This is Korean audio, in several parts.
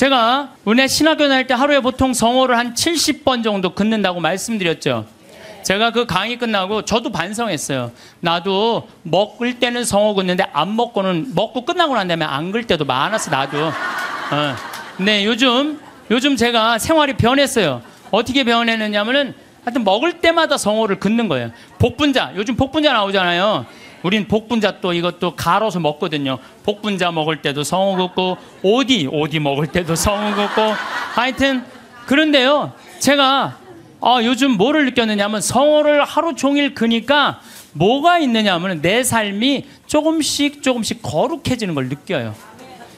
제가 은혜 신학교 다닐 때 하루에 보통 성호를 한 70번 정도 긋는다고 말씀드렸죠. 제가 그 강의 끝나고 저도 반성했어요. 나도 먹을 때는 성호 긋는데 안 먹고는, 먹고 끝나고 난 다음에 안 글 때도 많았어, 나도. 근데 요즘 제가 생활이 변했어요. 어떻게 변했느냐면은 하여튼 먹을 때마다 성호를 긋는 거예요. 복분자, 요즘 복분자 나오잖아요. 우린 복분자 또 이것도 갈아서 먹거든요. 복분자 먹을 때도 성호 긋고, 오디 먹을 때도 성호 긋고, 하여튼 그런데요, 제가 요즘 뭐를 느꼈느냐면 성호를 하루 종일 그니까 뭐가 있느냐면 내 삶이 조금씩 거룩해지는 걸 느껴요.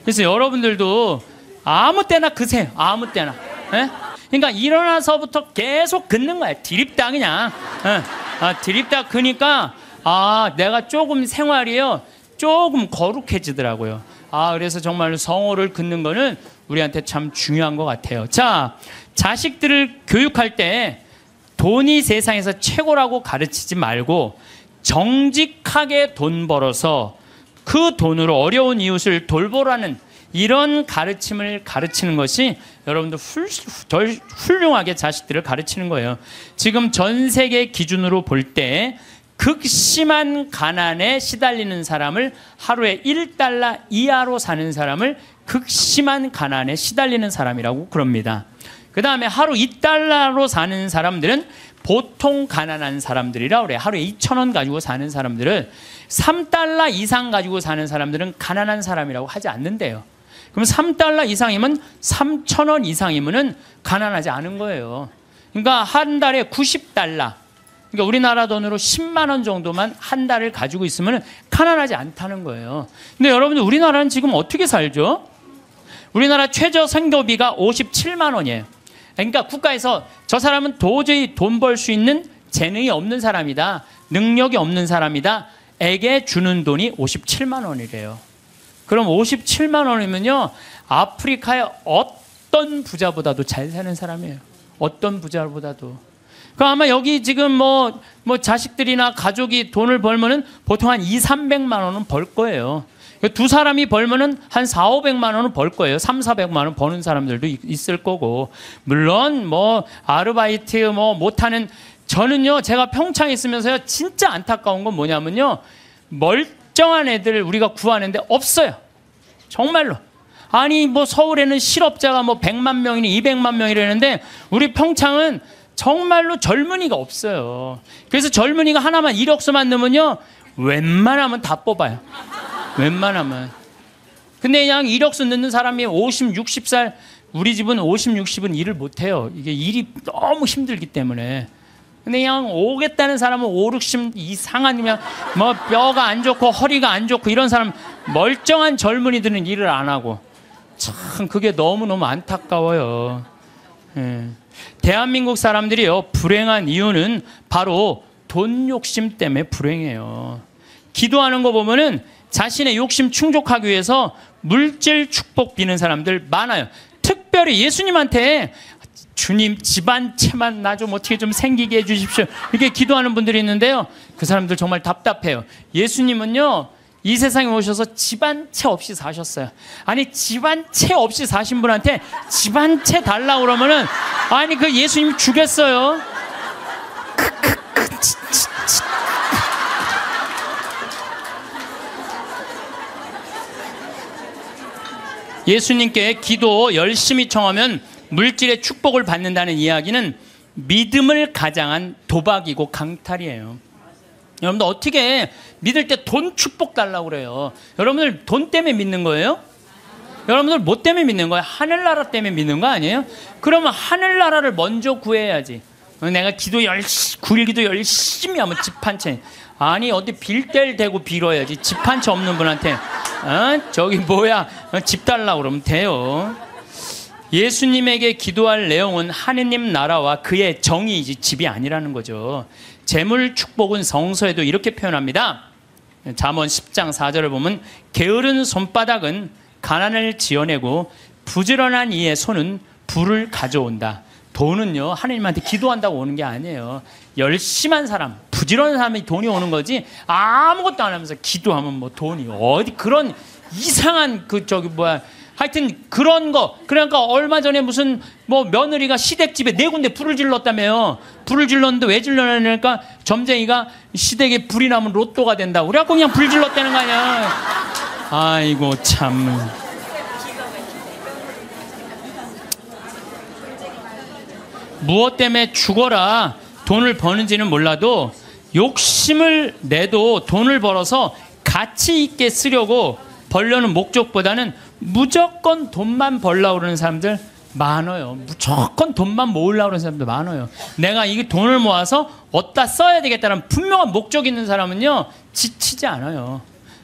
그래서 여러분들도 아무 때나 그세요. 아무 때나. 예? 그러니까 일어나서부터 계속 긋는 거야. 드립다 그냥. 드립다 그니까 내가 조금 생활이요, 조금 거룩해지더라고요. 그래서 정말로 성호를 긋는 거는 우리한테 참 중요한 것 같아요. 자, 자식들을 교육할 때 돈이 세상에서 최고라고 가르치지 말고 정직하게 돈 벌어서 그 돈으로 어려운 이웃을 돌보라는 이런 가르침을 가르치는 것이 여러분들 훌륭하게 자식들을 가르치는 거예요. 지금 전 세계 기준으로 볼 때 극심한 가난에 시달리는 사람을, 하루에 1달러 이하로 사는 사람을 극심한 가난에 시달리는 사람이라고 그럽니다. 그 다음에 하루 2달러로 사는 사람들은 보통 가난한 사람들이라 그래요. 하루에 2,000원 가지고 사는 사람들을, 3달러 이상 가지고 사는 사람들은 가난한 사람이라고 하지 않는데요. 그럼 3달러 이상이면, 3,000원 이상이면은 가난하지 않은 거예요. 그러니까 한 달에 90달러, 그러니까 우리나라 돈으로 10만 원 정도만 한 달을 가지고 있으면 가난하지 않다는 거예요. 근데 여러분들, 우리나라는 지금 어떻게 살죠? 우리나라 최저 생계비가 57만 원이에요. 그러니까 국가에서 저 사람은 도저히 돈 벌 수 있는 재능이 없는 사람이다, 능력이 없는 사람이다, 에게 주는 돈이 57만 원이래요. 그럼 57만 원이면요, 아프리카의 어떤 부자보다도 잘 사는 사람이에요. 어떤 부자보다도. 그럼 아마 여기 지금 뭐 자식들이나 가족이 돈을 벌면은 보통 한 200~300만 원은 벌 거예요. 두 사람이 벌면은 한 400~500만 원은 벌 거예요. 300~400만 원 버는 사람들도 있을 거고. 물론 아르바이트 못하는, 저는요, 제가 평창에 있으면서요, 진짜 안타까운 건 뭐냐면요, 멀쩡한 애들 우리가 구하는데 없어요. 정말로. 아니 서울에는 실업자가 100만 명이니 200만 명이라는데 우리 평창은 정말로 젊은이가 없어요. 그래서 젊은이가 하나만 이력서만 넣으면요, 웬만하면 다 뽑아요. 웬만하면. 근데 그냥 이력서 넣는 사람이 50, 60살, 우리 집은 50, 60은 일을 못해요. 이게 일이 너무 힘들기 때문에. 근데 그냥 오겠다는 사람은 5, 60 이상하면 뼈가 안 좋고 허리가 안 좋고 이런 사람, 멀쩡한 젊은이들은 일을 안 하고. 참 그게 너무너무 안타까워요. 대한민국 사람들이요, 불행한 이유는 바로 돈 욕심 때문에 불행해요. 기도하는 거 보면은 자신의 욕심 충족하기 위해서 물질 축복 비는 사람들 많아요. 특별히 예수님한테 주님 집안채만 나 좀 어떻게 좀 생기게 해주십시오, 이렇게 기도하는 분들이 있는데요, 그 사람들 정말 답답해요. 예수님은요, 이 세상에 오셔서 집안채 없이 사셨어요. 아니 집안채 없이 사신 분한테 집안채 달라고 그러면은, 아니 그 예수님 주겠어요? 예수님께 기도 열심히 청하면 물질의 축복을 받는다는 이야기는 믿음을 가장한 도박이고 강탈이에요. 여러분들 어떻게 믿을 때 돈 축복 달라고 그래요? 여러분들 돈 때문에 믿는 거예요? 여러분들 뭐 때문에 믿는 거예요? 하늘나라 때문에 믿는 거 아니에요? 그러면 하늘나라를 먼저 구해야지. 내가 기도 9일 기도 열심히 하면 집 한 채. 아니 어디 빌 뗄 대고 빌어야지. 집 한 채 없는 분한테 저기 집 달라고 그러면 돼요. 예수님에게 기도할 내용은 하느님 나라와 그의 정의이지 집이 아니라는 거죠. 재물 축복은 성서에도 이렇게 표현합니다. 잠언 10장 4절을 보면, 게으른 손바닥은 가난을 지어내고 부지런한 이의 손은 부를 가져온다. 돈은요, 하느님한테 기도한다고 오는 게 아니에요. 열심한 사람, 부지런한 사람이 돈이 오는 거지, 아무것도 안 하면서 기도하면 돈이 어디, 그런 이상한 하여튼 그런 거. 그러니까 얼마 전에 무슨 뭐 며느리가 시댁집에 4군데 불을 질렀다며요. 불을 질렀는데 왜 질렀냐니까 점쟁이가 시댁에 불이 나면 로또가 된다고. 그래갖고 그냥 불 질렀다는 거 아니야. 아이고 참. 무엇 때문에 죽어라 돈을 버는지는 몰라도 욕심을 내도 돈을 벌어서 가치 있게 쓰려고 벌려는 목적보다는 무조건 돈만 벌려고 그러는 사람들 많아요. 무조건 돈만 모으려고 그러는 사람들 많아요. 내가 이게 돈을 모아서 어디다 써야 되겠다는 분명한 목적이 있는 사람은요 지치지 않아요.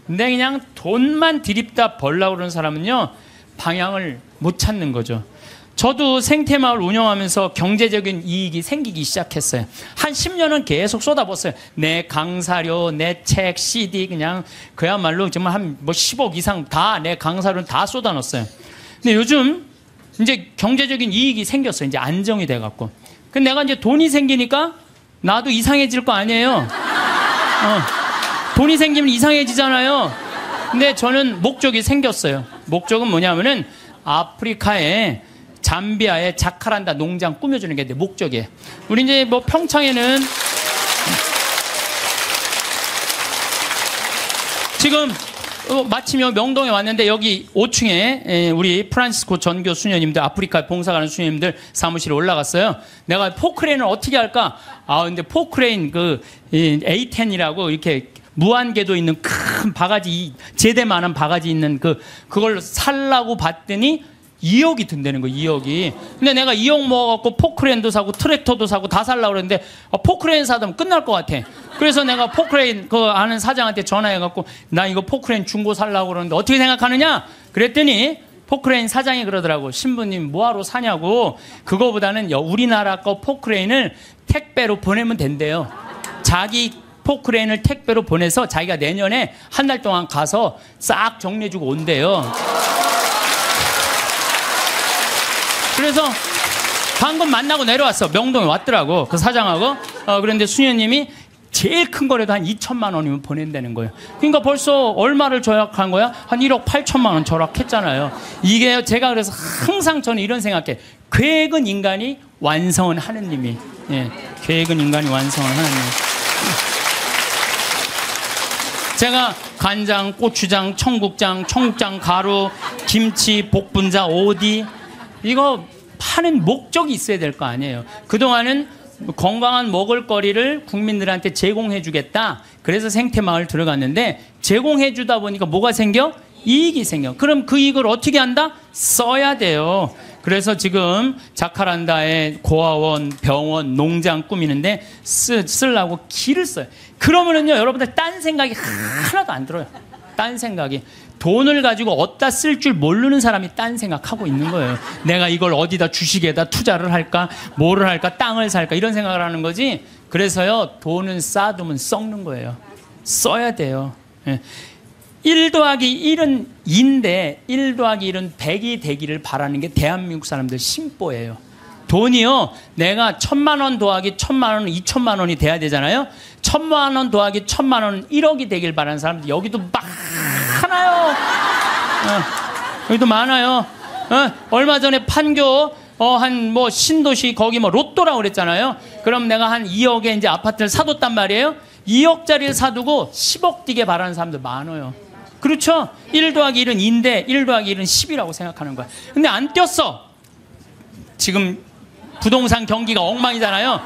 근데 그냥 돈만 들이다 벌려고 그러는 사람은요 방향을 못 찾는 거죠. 저도 생태마을 운영하면서 경제적인 이익이 생기기 시작했어요. 한 10년은 계속 쏟아붓어요. 내 강사료, 내 책, CD 그냥 그야말로 정말 한 뭐 10억 이상 다 내 강사료는 다 쏟아넣었어요. 근데 요즘 이제 경제적인 이익이 생겼어요. 이제 안정이 돼갖고. 근데 내가 이제 돈이 생기니까 나도 이상해질 거 아니에요. 돈이 생기면 이상해지잖아요. 근데 저는 목적이 생겼어요. 목적은 뭐냐면은 아프리카에 잠비아의 자카란다 농장 꾸며주는 게 내 목적이에요. 우리 이제 뭐 평창에는 지금 마침 명동에 왔는데 여기 5층에 우리 프란시스코 전교 수녀님들 아프리카 봉사 가는 수녀님들 사무실에 올라갔어요. 내가 포크레인을 어떻게 할까? 근데 포크레인 그 A10이라고 이렇게 무한궤도 있는 큰 바가지 제대만한 바가지 있는 그걸 살라고 봤더니 2억이 든다는 거예요. 2억이. 근데 내가 2억 모아갖고 포크레인도 사고 트랙터도 사고 다 살라고 그랬는데 포크레인 사면 끝날 것 같아. 그래서 내가 포크레인 그 아는 사장한테 전화해갖고 나 이거 포크레인 중고 살라고 그러는데 어떻게 생각하느냐? 그랬더니 포크레인 사장이 그러더라고. 신부님 뭐하러 사냐고. 그거보다는 우리나라 거 포크레인을 택배로 보내면 된대요. 자기 포크레인을 택배로 보내서 자기가 내년에 한 달 동안 가서 싹 정리해주고 온대요. 그래서 방금 만나고 내려왔어. 명동에 왔더라고. 그 사장하고. 그런데 수녀님이 제일 큰 거라도 한 2천만 원이면 보낸다는 거예요. 그러니까 벌써 얼마를 절약한 거야? 한 1억 8천만 원 절약했잖아요. 이게 제가 그래서 항상 저는 이런 생각해. 계획은 인간이 완성은 하느님이. 예, 계획은 인간이 완성은 하느님. 제가 간장, 고추장, 청국장, 가루, 김치, 복분자, 오디 이거 파는 목적이 있어야 될 거 아니에요. 그동안은 건강한 먹을거리를 국민들한테 제공해 주겠다. 그래서 생태마을 들어갔는데 제공해 주다 보니까 뭐가 생겨? 이익이 생겨. 그럼 그 이익을 어떻게 한다? 써야 돼요. 그래서 지금 자카란다에 고아원, 병원, 농장 꾸미는데 쓰려고 길을 써요. 그러면은요 여러분들 딴 생각이 하나도 안 들어요. 딴 생각이. 돈을 가지고 어디다 쓸 줄 모르는 사람이 딴 생각하고 있는 거예요. 내가 이걸 어디다 주식에다 투자를 할까? 뭐를 할까? 땅을 살까? 이런 생각을 하는 거지. 그래서요 돈은 쌓아두면 썩는 거예요. 써야 돼요. 1 더하기 1은 2인데 1 더하기 1은 100이 되기를 바라는 게 대한민국 사람들 심보예요. 돈이요 내가 1,000만 원 더하기 1,000만 원은 2,000만 원이 돼야 되잖아요. 1,000만 원 더하기 1,000만 원은 1억이 되길 바라는 사람들 여기도 많아요. 여기도 많아요. 얼마 전에 판교 한 뭐 신도시 거기 뭐 로또라고 그랬잖아요. 그럼 내가 한 2억에 이제 아파트를 사뒀단 말이에요. 2억짜리를 사두고 10억 뛰게 바라는 사람들 많아요. 그렇죠? 1 더하기 1은 2인데 1 더하기 1은 10이라고 생각하는 거야. 근데 안 뛰었어. 지금 부동산 경기가 엉망이잖아요.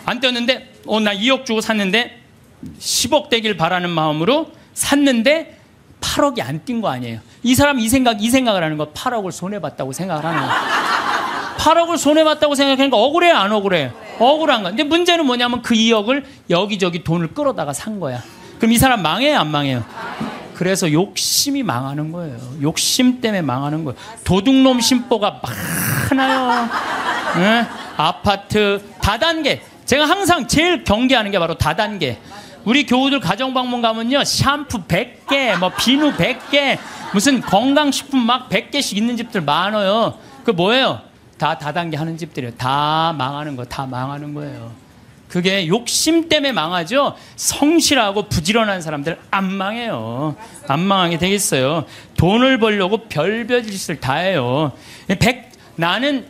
안 뛰었는데 나 2억 주고 샀는데 10억 되길 바라는 마음으로 샀는데 8억이 안 뛴 거 아니에요. 이 사람 이 생각을 하는 거 8억을 손해봤다고 생각을 하는 거예요. 8억을 손해봤다고 생각하니까 억울해요, 안 억울해요? 억울한 거. 근데 문제는 뭐냐면 그 2억을 여기저기 돈을 끌어다가 산 거야. 그럼 이 사람 망해요, 안 망해요? 그래서 욕심이 망하는 거예요. 욕심 때문에 망하는 거예요. 도둑놈 심보가 많아요. 네? 아파트 다단계. 제가 항상 제일 경계하는 게 바로 다단계. 우리 교우들 가정방문 가면요 샴푸 100개 뭐 비누 100개 무슨 건강식품 막 100개씩 있는 집들 많아요. 그 뭐예요? 다 다단계 하는 집들이에요. 다 망하는 거, 다 망하는 거예요. 그게 욕심 때문에 망하죠. 성실하고 부지런한 사람들 안 망해요. 안 망하게 되겠어요. 돈을 벌려고 별별 짓을 다 해요. 나는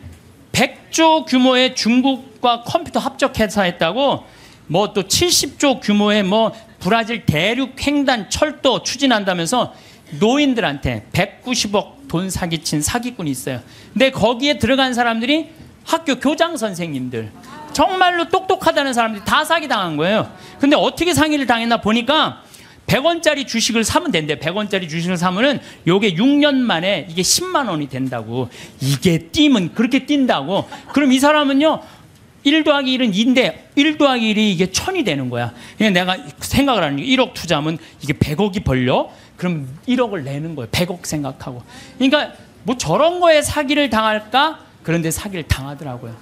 100조 규모의 중국과 컴퓨터 합작 회사했다고 뭐 또 70조 규모의 뭐 브라질 대륙 횡단 철도 추진한다면서 노인들한테 190억 돈 사기친 사기꾼이 있어요. 근데 거기에 들어간 사람들이 학교 교장 선생님들, 정말로 똑똑하다는 사람들이 다 사기당한 거예요. 근데 어떻게 사기를 당했나 보니까 100원짜리 주식을 사면 된대. 100원짜리 주식을 사면은 요게 6년 만에 이게 10만 원이 된다고. 이게 뛰면 그렇게 뛴다고. 그럼 이 사람은요 1 더하기 1은 2인데 1 더하기 1이 이게 1000이 되는 거야. 그냥 내가 생각을 하는 게 1억 투자하면 이게 100억이 벌려? 그럼 1억을 내는 거예요. 100억 생각하고. 그러니까 뭐 저런 거에 사기를 당할까? 그런데 사기를 당하더라고요.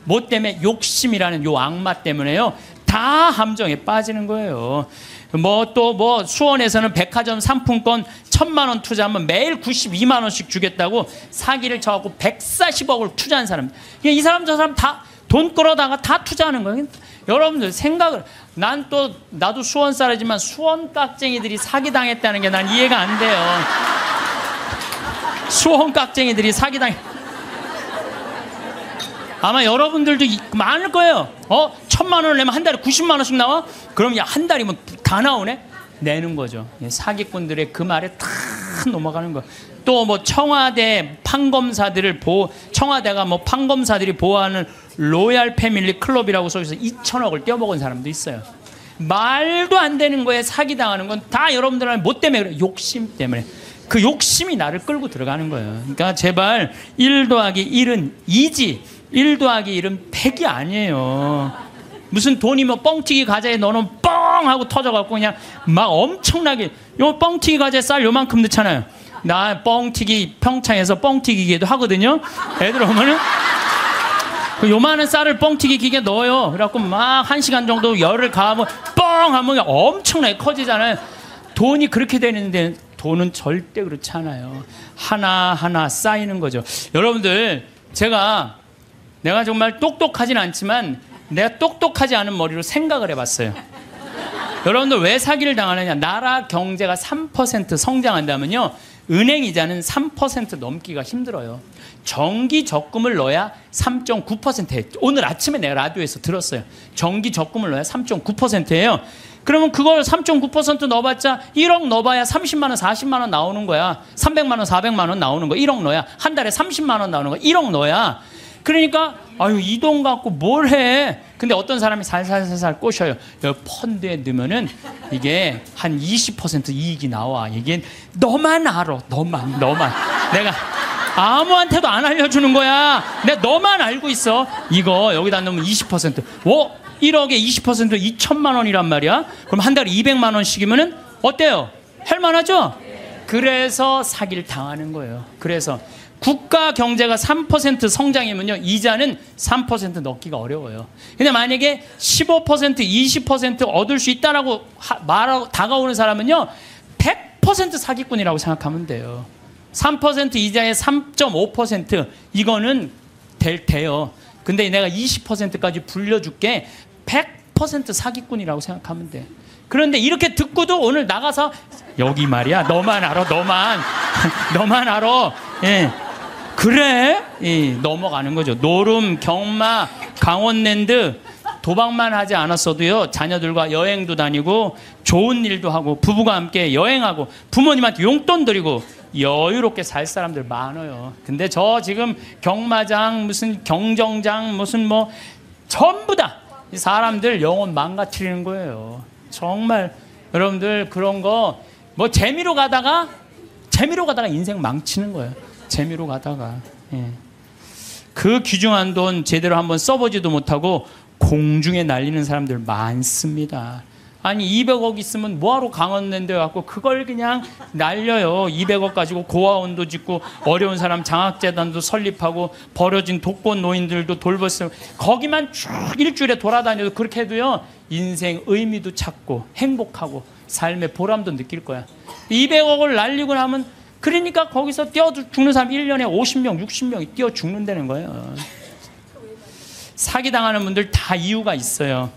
뭐 때문에? 욕심이라는 요 악마 때문에요. 다 함정에 빠지는 거예요. 뭐 또 뭐 수원에서는 백화점 상품권 1000만 원 투자하면 매일 92만 원씩 주겠다고 사기를 쳐갖고 140억을 투자한 사람. 이 사람 저 사람 다 돈 끌어다가 다 투자하는 거예요. 여러분들 생각을, 나도 수원 사람이지만 수원 깍쟁이들이 사기당했다는 게 난 이해가 안 돼요. 수원 깍쟁이들이 사기당했. 아마 여러분들도 많을 거예요. 1000만 원을 내면 한 달에 90만 원씩 나와? 그럼 야, 한 달이면 다 나오네? 내는 거죠. 사기꾼들의 그 말에 다 넘어가는 거예요. 또 뭐 청와대 판검사들을 청와대가 뭐 판검사들이 보호하는 로얄 패밀리 클럽이라고 써있어서 2천억을 떼어먹은 사람도 있어요. 말도 안 되는 거에 사기당하는 건 다 여러분들은 뭐 때문에 그래요? 욕심 때문에. 그 욕심이 나를 끌고 들어가는 거예요. 그러니까 제발 1 더하기 1은 2지 1 더하기 1은 100이 아니에요. 무슨 돈이 뭐 뻥튀기 과자에 넣어놓으면 뻥 하고 터져갖고 그냥 막 엄청나게, 요 뻥튀기 과자에 쌀 요만큼 넣잖아요. 나 뻥튀기 평창에서 뻥튀기 기계도 하거든요. 애들 오면은 그 요만한 쌀을 뻥튀기 기계에 넣어요. 그래갖고 막 1시간 정도 열을 가하면 뻥 하면 엄청나게 커지잖아요. 돈이 그렇게 되는데 돈은 절대 그렇지 않아요. 하나하나 쌓이는 거죠. 여러분들, 내가 정말 똑똑하진 않지만 내가 똑똑하지 않은 머리로 생각을 해봤어요. 여러분들 왜 사기를 당하느냐? 나라 경제가 3% 성장한다면요, 은행 이자는 3% 넘기가 힘들어요. 정기 적금을 넣어야 3.9%예요. 오늘 아침에 내가 라디오에서 들었어요. 정기 적금을 넣어야 3.9%예요. 그러면 그걸 3.9% 넣어봤자 1억 넣어봐야 30만 원, 40만 원 나오는 거야. 300만 원, 400만 원 나오는 거야. 1억 넣어야. 한 달에 30만 원 나오는 거야. 1억 넣어야. 그러니까 아유, 이 돈 갖고 뭘 해? 근데 어떤 사람이 살살살살 꼬셔요. 여기 펀드에 넣으면은 이게 한 20% 이익이 나와. 이게 너만 알아. 너만. 내가 아무한테도 안 알려주는 거야. 내가 너만 알고 있어. 이거 여기다 넣으면 20%. 1억에 20% 2천만 원이란 말이야. 그럼 한 달에 200만 원씩이면은 어때요? 할만하죠? 그래서 사기를 당하는 거예요. 그래서 국가 경제가 3% 성장이면요, 이자는 3% 넣기가 어려워요. 근데 만약에 15%, 20% 얻을 수 있다라고 말하고 다가오는 사람은요, 100% 사기꾼이라고 생각하면 돼요. 3% 이자에 3.5% 이거는 돼요. 근데 내가 20%까지 불려줄게. 100% 사기꾼이라고 생각하면 돼. 그런데 이렇게 듣고도 오늘 나가서 여기 말이야, 너만 알아, 너만 알아. 예. 그래? 넘어가는 거죠. 노름, 경마, 강원랜드 도박만 하지 않았어도요, 자녀들과 여행도 다니고 좋은 일도 하고 부부가 함께 여행하고 부모님한테 용돈 드리고 여유롭게 살 사람들 많아요. 근데 저 지금 경마장, 무슨 경정장, 무슨 뭐 전부 다 이 사람들 영혼 망가뜨리는 거예요. 정말 여러분들 그런 거 뭐 재미로 가다가 인생 망치는 거예요. 재미로 가다가. 예. 그 귀중한 돈 제대로 한번 써보지도 못하고 공중에 날리는 사람들 많습니다. 아니 200억 있으면 뭐하러 강원랜드 갖고 그걸 그냥 날려요. 200억 가지고 고아원도 짓고 어려운 사람 장학재단도 설립하고 버려진 독거 노인들도 돌봤어요. 거기만 쭉 일주일에 돌아다녀도 그렇게 해도요, 인생 의미도 찾고 행복하고 삶의 보람도 느낄 거야. 200억을 날리고 나면, 그러니까 거기서 뛰어 죽는 사람 1년에 50명, 60명이 뛰어 죽는다는 거예요. 사기당하는 분들 다 이유가 있어요.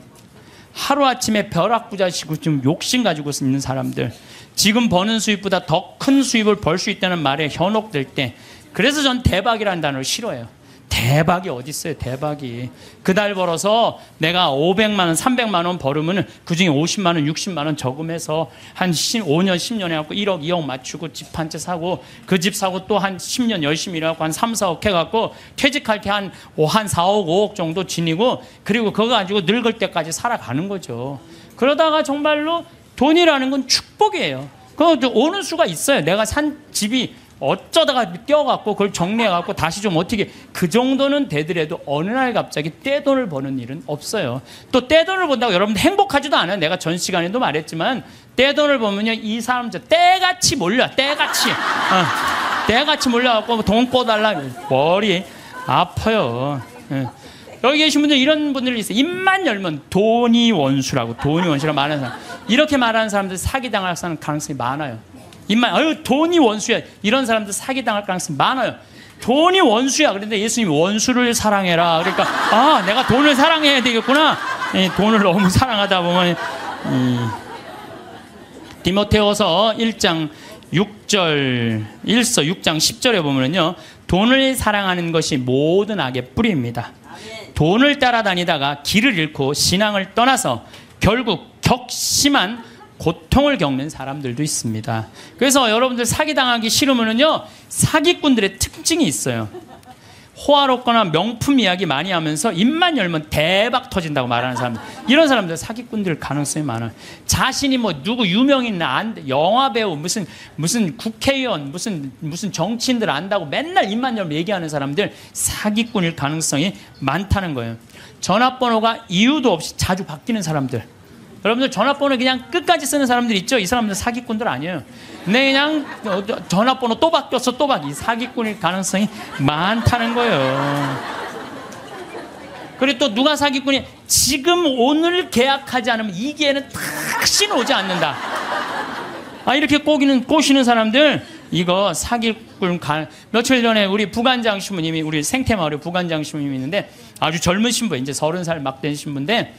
하루아침에 벼락부자시고 좀 욕심 가지고 있는 사람들, 지금 버는 수입보다 더 큰 수입을 벌 수 있다는 말에 현혹될 때, 그래서 전 대박이라는 단어를 싫어해요. 대박이 어디 있어요, 대박이. 그 달 벌어서 내가 500만 원, 300만 원 벌으면 그중에 50만 원, 60만 원 저금해서 한 5년, 10년 해갖고 1억, 2억 맞추고 집 한 채 사고, 그 집 사고 또 한 10년 열심히 일해갖고 한 3, 4억 해갖고 퇴직할 때 한 4억, 5억 정도 지니고, 그리고 그거 가지고 늙을 때까지 살아가는 거죠. 그러다가 정말로 돈이라는 건 축복이에요. 그거 오는 수가 있어요. 내가 산 집이 어쩌다가 떼어갖고 그걸 정리해갖고 다시 좀 어떻게, 그 정도는 되더라도 어느 날 갑자기 떼돈을 버는 일은 없어요. 또 떼돈을 번다고 여러분들 행복하지도 않아요. 내가 전 시간에도 말했지만 떼돈을 버면요, 이 사람들 떼같이 몰려. 떼같이 떼같이 몰려갖고 돈 꿔달라, 머리 아파요. 여기 계신 분들 이런 분들이 있어요. 입만 열면 돈이 원수라고, 돈이 원수라고 말하는 사람, 이렇게 말하는 사람들 사기당할 가능성이 많아요. 입만, 아유 돈이 원수야, 이런 사람들 사기당할 가능성이 많아요. 돈이 원수야. 그런데 예수님이 원수를 사랑해라. 그러니까 아, 내가 돈을 사랑해야 되겠구나. 돈을 너무 사랑하다 보면 디모데후서 1장 6절, 1서 6장 10절에 보면요, 돈을 사랑하는 것이 모든 악의 뿌리입니다. 돈을 따라다니다가 길을 잃고 신앙을 떠나서 결국 격심한 고통을 겪는 사람들도 있습니다. 그래서 여러분들 사기당하기 싫으면요, 사기꾼들의 특징이 있어요. 호화롭거나 명품 이야기 많이 하면서 입만 열면 대박 터진다고 말하는 사람들, 이런 사람들 사기꾼들 가능성이 많아요. 자신이 뭐 누구 유명인 영화배우, 무슨 국회의원, 무슨 정치인들 안다고 맨날 입만 열면 얘기하는 사람들 사기꾼일 가능성이 많다는 거예요. 전화번호가 이유도 없이 자주 바뀌는 사람들, 여러분들 전화번호 그냥 끝까지 쓰는 사람들 있죠? 이 사람들 사기꾼들 아니에요. 근데 그냥 전화번호 또 바뀌었어, 또 바뀌. 사기꾼일 가능성이 많다는 거예요. 그리고 또 누가 사기꾼이, 지금 오늘 계약하지 않으면 이 기회는 다시는 오지 않는다. 이렇게 꼬시는 사람들, 이거 사기꾼. 며칠 전에 우리 부관장 신부님이, 우리 생태마을에 부관장 신부님이 있는데 아주 젊은 신부, 이제 30살 막 된 신부인데,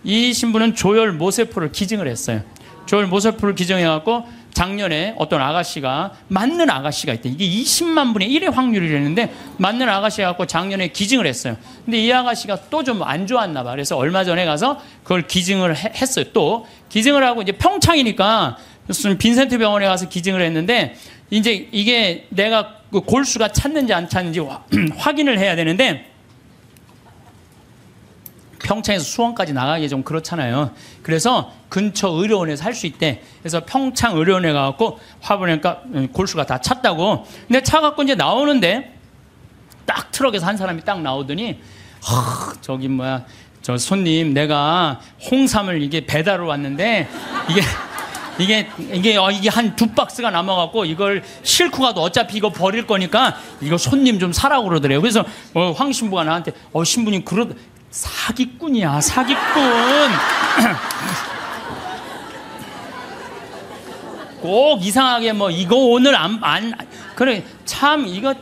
이 신부는 조혈 모세포를 기증을 했어요. 조혈 모세포를 기증해갖고 작년에 어떤 아가씨가, 맞는 아가씨가 있대. 이게 20만 분의 1의 확률이라는데 맞는 아가씨가 갖고 작년에 기증을 했어요. 근데 이 아가씨가 또 좀 안 좋았나 봐. 그래서 얼마 전에 가서 그걸 기증을 했어요. 또 기증을 하고, 이제 평창이니까 무슨 빈센트 병원에 가서 기증을 했는데, 이제 이게 내가 그 골수가 찼는지 안 찼는지 확인을 해야 되는데, 평창에서 수원까지 나가기 좀 그렇잖아요. 그래서 근처 의료원에서 할 수 있대. 그래서 평창 의료원에 가갖고 화보니까 골수가 다 찼다고. 근데 차 갖고 이제 나오는데 딱 트럭에서 한 사람이 딱 나오더니, 저기 뭐야, 저 손님, 내가 홍삼을 이게 배달을 왔는데 이게 한 2박스가 남아갖고 이걸 싣고 가도 어차피 이거 버릴 거니까 이거 손님 좀 사라고 그러더래요. 그래서 황 신부가 나한테, 신부님 사기꾼이야, 사기꾼. 꼭 이상하게 뭐 이거 오늘 그래, 참 이거,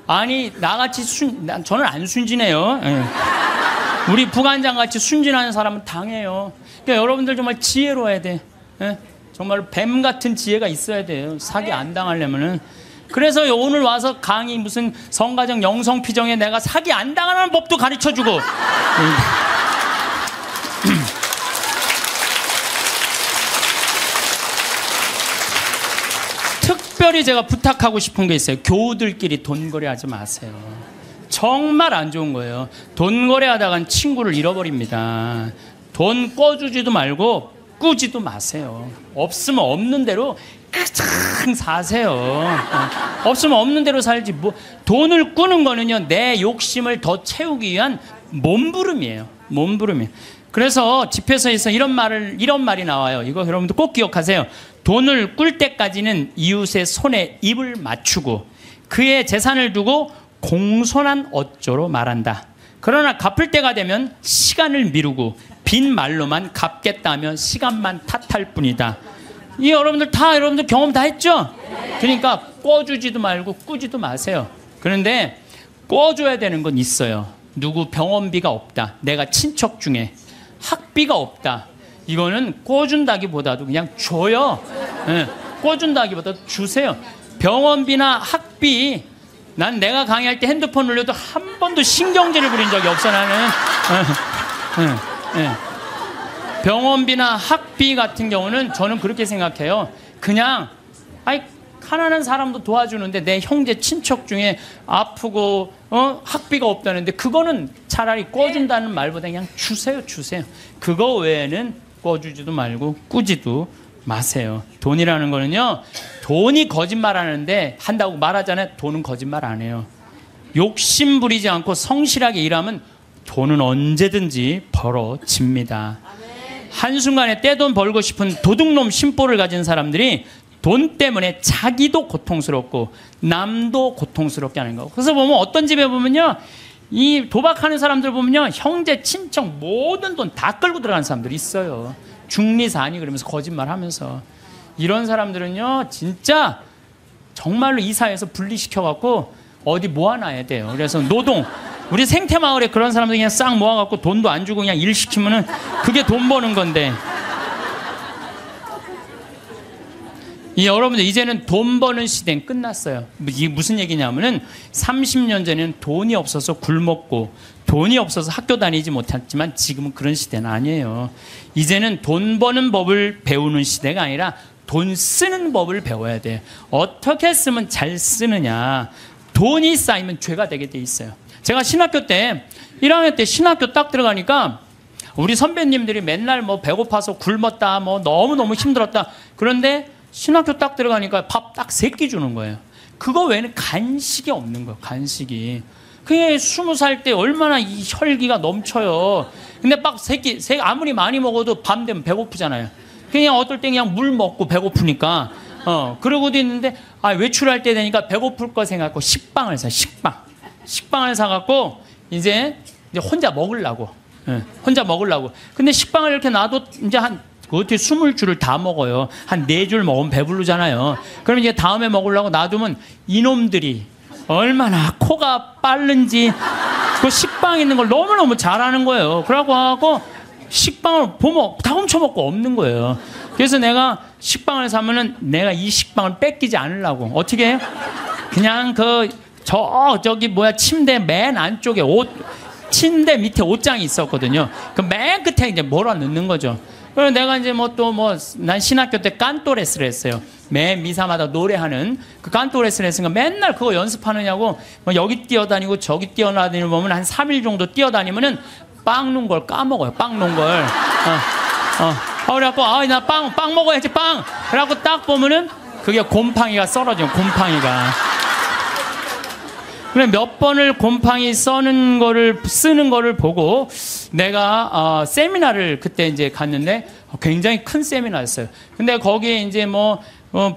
아니 나같이 저는 안 순진해요. 우리 부관장 같이 순진한 사람은 당해요. 그러니까 여러분들 정말 지혜로워야 돼. 정말 뱀 같은 지혜가 있어야 돼요, 사기 안 당하려면은. 그래서 오늘 와서 강의, 무슨 성가정 영성피정에 내가 사기 안 당하는 법도 가르쳐주고. 특별히 제가 부탁하고 싶은 게 있어요. 교우들끼리 돈거래하지 마세요. 정말 안 좋은 거예요. 돈거래하다간 친구를 잃어버립니다. 돈 꿔주지도 말고 꾸지도 마세요. 없으면 없는 대로 그냥 사세요. 없으면 없는 대로 살지. 뭐 돈을 꾸는 거는요, 내 욕심을 더 채우기 위한 몸부림이에요. 몸부림이에요. 그래서 집회서에서 이런 말이 나와요. 이거 여러분들 꼭 기억하세요. 돈을 꿀 때까지는 이웃의 손에 입을 맞추고 그의 재산을 두고 공손한 어조로 말한다. 그러나 갚을 때가 되면 시간을 미루고 빈 말로만 갚겠다며 시간만 탓할 뿐이다. 이 여러분들 경험 다 했죠? 그러니까 꿔주지도 말고 꾸지도 마세요. 그런데 꿔줘야 되는 건 있어요. 누구 병원비가 없다. 내가 친척 중에 학비가 없다. 이거는 꿔준다기보다도 그냥 줘요. 예, 꿔준다기보다도 주세요. 병원비나 학비, 난 내가 강의할 때 핸드폰 울려도 한 번도 신경질을 부린 적이 없어 나는. 병원비나 학비 같은 경우는 저는 그렇게 생각해요. 그냥 가난한 사람도 도와주는데 내 형제 친척 중에 아프고 학비가 없다는데 그거는 차라리 꿔준다는 말보다 그냥 주세요. 그거 외에는 꿔주지도 말고 꾸지도 마세요. 돈이라는 거는요, 돈이 거짓말하는데 한다고 말하잖아요. 돈은 거짓말 안 해요. 욕심 부리지 않고 성실하게 일하면 돈은 언제든지 벌어집니다. 한순간에 떼돈 벌고 싶은 도둑놈 심보를 가진 사람들이 돈 때문에 자기도 고통스럽고 남도 고통스럽게 하는 거. 그래서 보면 어떤 집에 보면요, 이 도박하는 사람들 보면요, 형제 친척 모든 돈 다 끌고 들어가는 사람들이 있어요. 중리사니 그러면서 거짓말하면서. 이런 사람들은요 진짜 정말로 이 사회에서 분리시켜갖고 어디 모아놔야 돼요. 그래서 노동, 우리 생태마을에 그런 사람들 그냥 싹 모아갖고 돈도 안 주고 그냥 일 시키면은 그게 돈 버는 건데. 여러분들 이제는 돈 버는 시대는 끝났어요. 이게 무슨 얘기냐면은 30년 전에는 돈이 없어서 굶었고 돈이 없어서 학교 다니지 못했지만 지금은 그런 시대는 아니에요. 이제는 돈 버는 법을 배우는 시대가 아니라 돈 쓰는 법을 배워야 돼요. 어떻게 쓰면 잘 쓰느냐. 돈이 쌓이면 죄가 되게 돼 있어요. 제가 신학교 때 1학년 때 신학교 딱 들어가니까 우리 선배님들이 맨날 뭐 배고파서 굶었다, 뭐 너무너무 힘들었다. 그런데 신학교 딱 들어가니까 밥 딱 3끼 주는 거예요. 그거 외에는 간식이 없는 거예요. 간식이. 그게 20살 때 얼마나 이 혈기가 넘쳐요. 근데 밥 3끼, 아무리 많이 먹어도 밤 되면 배고프잖아요. 그냥 어떨 때 그냥 물 먹고 배고프니까. 그러고도 있는데, 외출할 때 되니까 배고플 거 생각하고 식빵을 사, 식빵을 사갖고 이제 혼자 먹으려고. 혼자 먹으려고. 근데 식빵을 이렇게 놔도 이제 어떻게 20줄을 다 먹어요. 한 4줄 먹으면 배부르잖아요. 그럼 이제 다음에 먹으려고 놔두면 이놈들이 얼마나 코가 빠른지 그 식빵 있는 걸 너무너무 잘하는 거예요. 그러고 식빵을 보면 다 훔쳐먹고 없는 거예요. 그래서 내가 식빵을 사면은 내가 이 식빵을 뺏기지 않으려고 어떻게 해요? 그냥 저기 침대 맨 안쪽에 침대 밑에 옷장이 있었거든요. 그 맨 끝에 이제 몰아 넣는 거죠. 그래서 내가 이제 난 신학교 때 깐또레스를 했어요. 매 미사마다 노래하는 그 깐또레스를 했으니까 맨날 그거 연습하느냐고 여기 뛰어다니고 저기 뛰어다니고 보면 한 3일 정도 뛰어다니면은 빵 놓은 걸 까먹어요. 빵 놓은 걸. 그래갖고 나 빵 먹어야지 빵. 그래갖고 딱 보면은 그게 곰팡이가 썰어져요. 곰팡이가. 그래 몇 번을 곰팡이 쓰는 거를 보고 내가 세미나를 그때 이제 갔는데 굉장히 큰 세미나였어요. 근데 거기에 이제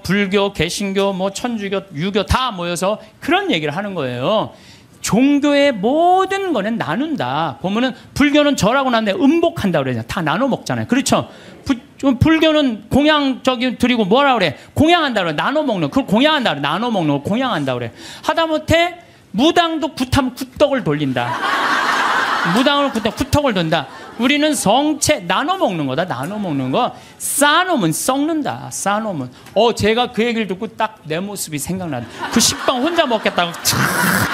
불교, 개신교, 천주교, 유교 다 모여서 그런 얘기를 하는 거예요. 종교의 모든 거는 나눈다. 보면은 불교는 절하고 난 다음에 음복한다 그러잖아요. 다 나눠 먹잖아요. 그렇죠? 불교는 공양 드리고 뭐라 그래? 공양한다 그래. 나눠 먹는. 그걸 공양한다 그래. 나눠 먹는 거 공양한다 그래. 하다못해 무당도 굿하면 굿덕을 돌린다. 무당을 굿덕을 돈다. 우리는 성체 나눠 먹는 거다. 나눠 먹는 거. 쌓아놓으면 썩는다. 쌓아놓으면. 제가 그 얘기를 듣고 딱 내 모습이 생각나다. 그 식빵 혼자 먹겠다고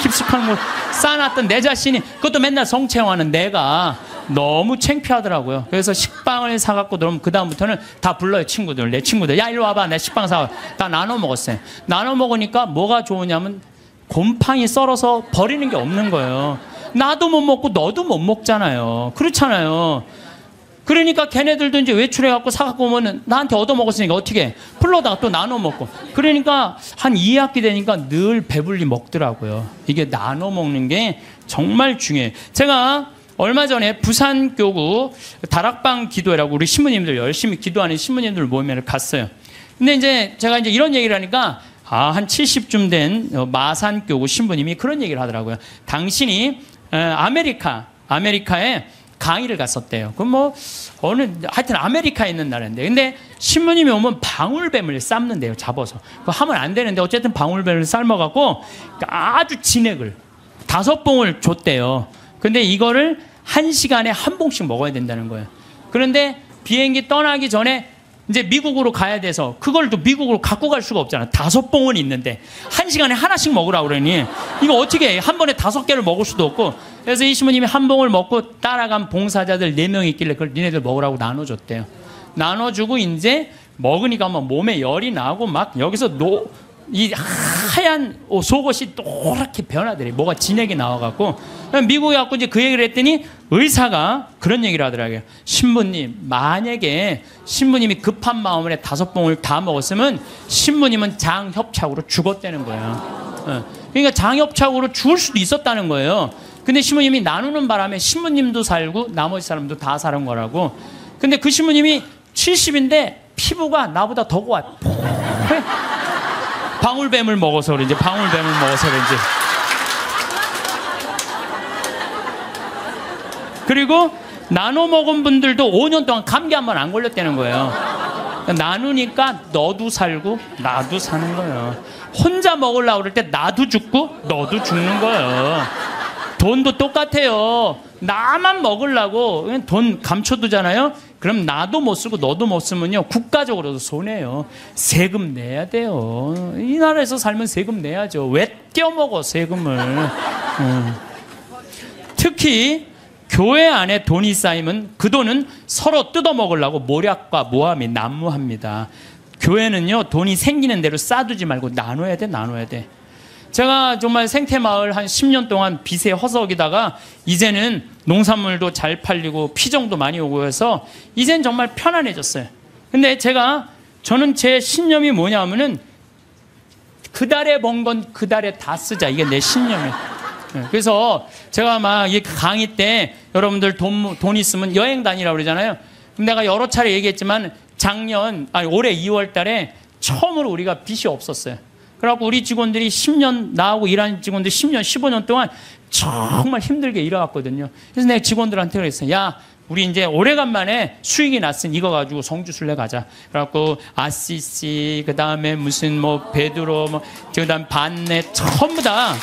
깊숙한 걸 쌓아놨던 내 자신이 그것도 맨날 성체화하는 내가 너무 창피하더라고요. 그래서 식빵을 사갖고 그러면 그 다음부터는 다 불러요. 친구들. 내 친구들. 야 일로 와봐. 내 식빵 사와. 다 나눠 먹었어요. 나눠 먹으니까 뭐가 좋으냐면 곰팡이 썰어서 버리는 게 없는 거예요. 나도 못 먹고 너도 못 먹잖아요. 그렇잖아요. 그러니까 걔네들도 이제 외출해갖고 사갖고 오면은 나한테 얻어먹었으니까 어떻게 해? 풀러다가 또 나눠 먹고. 그러니까 한 2학기 되니까 늘 배불리 먹더라고요. 이게 나눠 먹는 게 정말 중요해요. 제가 얼마 전에 부산교구 다락방 기도회라고 우리 신부님들 열심히 기도하는 신부님들 모임에 갔어요. 근데 이제 제가 이제 이런 얘기를 하니까 한 70쯤 된 마산교구 신부님이 그런 얘기를 하더라고요. 당신이 아메리카에 강의를 갔었대요. 그럼 하여튼 아메리카에 있는 나라인데. 근데 신부님이 오면 방울뱀을 삶는데요. 잡아서. 그거 하면 안 되는데 어쨌든 방울뱀을 삶아갖고 아주 진액을 5봉을 줬대요. 근데 이거를 1시간에 1봉씩 먹어야 된다는 거예요. 그런데 비행기 떠나기 전에 이제 미국으로 가야 돼서 그걸 또 미국으로 갖고 갈 수가 없잖아. 5봉은 있는데 1시간에 하나씩 먹으라고 그러니 이거 어떻게 해? 한 번에 5개를 먹을 수도 없고. 그래서 이 시모님이 한 봉을 먹고 따라간 봉사자들 4명 있길래 그걸 니네들 먹으라고 나눠줬대요. 나눠주고 이제 먹으니까 막 몸에 열이 나고 막 여기서 이 하얀 속옷이 노랗게 변하더래. 뭐가 진액이 나와갖고 미국에 갖고 이제 그 얘기를 했더니 의사가 그런 얘기를 하더라고요. 신부님, 만약에 신부님이 급한 마음에 5봉을 다 먹었으면 신부님은 장협착으로 죽었다는 거예요. 그러니까 장협착으로 죽을 수도 있었다는 거예요. 근데 신부님이 나누는 바람에 신부님도 살고 나머지 사람도 다 사는 거라고. 근데 그 신부님이 70인데 피부가 나보다 더 고와. 방울뱀을 먹어서 그런지, 방울뱀을 먹어서 그런지. 그리고 나눠 먹은 분들도 5년 동안 감기 한 번 안 걸렸다는 거예요. 나누니까 너도 살고 나도 사는 거예요. 혼자 먹으려고 그럴 때 나도 죽고 너도 죽는 거예요. 돈도 똑같아요. 나만 먹으려고 돈 감춰두잖아요. 그럼 나도 못 쓰고 너도 못 쓰면요, 국가적으로도 손해요. 세금 내야 돼요. 이 나라에서 살면 세금 내야죠. 왜 떼어먹어 세금을. 특히 교회 안에 돈이 쌓이면 그 돈은 서로 뜯어먹으려고 모략과 모함이 난무합니다. 교회는요, 돈이 생기는 대로 쌓아두지 말고 나눠야 돼, 나눠야 돼. 제가 정말 생태마을 한 10년 동안 빚에 허석이다가 이제는 농산물도 잘 팔리고 피정도 많이 오고 해서 이젠 정말 편안해졌어요. 근데 저는 제 신념이 뭐냐면은 그 달에 번 건 그 달에 다 쓰자. 이게 내 신념이에요. 그래서 제가 막 이 강의 때 여러분들 돈 있으면 여행 다니라고 그러잖아요. 그럼 내가 여러 차례 얘기했지만 올해 2월 달에 처음으로 우리가 빚이 없었어요. 그래갖고 우리 직원들이 10년, 나하고 일하는 직원들 10년, 15년 동안 정말 힘들게 일해왔거든요. 그래서 내가 직원들한테 그랬어요. 야, 우리 이제 오래간만에 수익이 났으니 이거 가지고 성주순례 가자. 그래갖고 아시시, 그 다음에 무슨 뭐 베드로, 뭐, 그 다음 반내, 전부 다.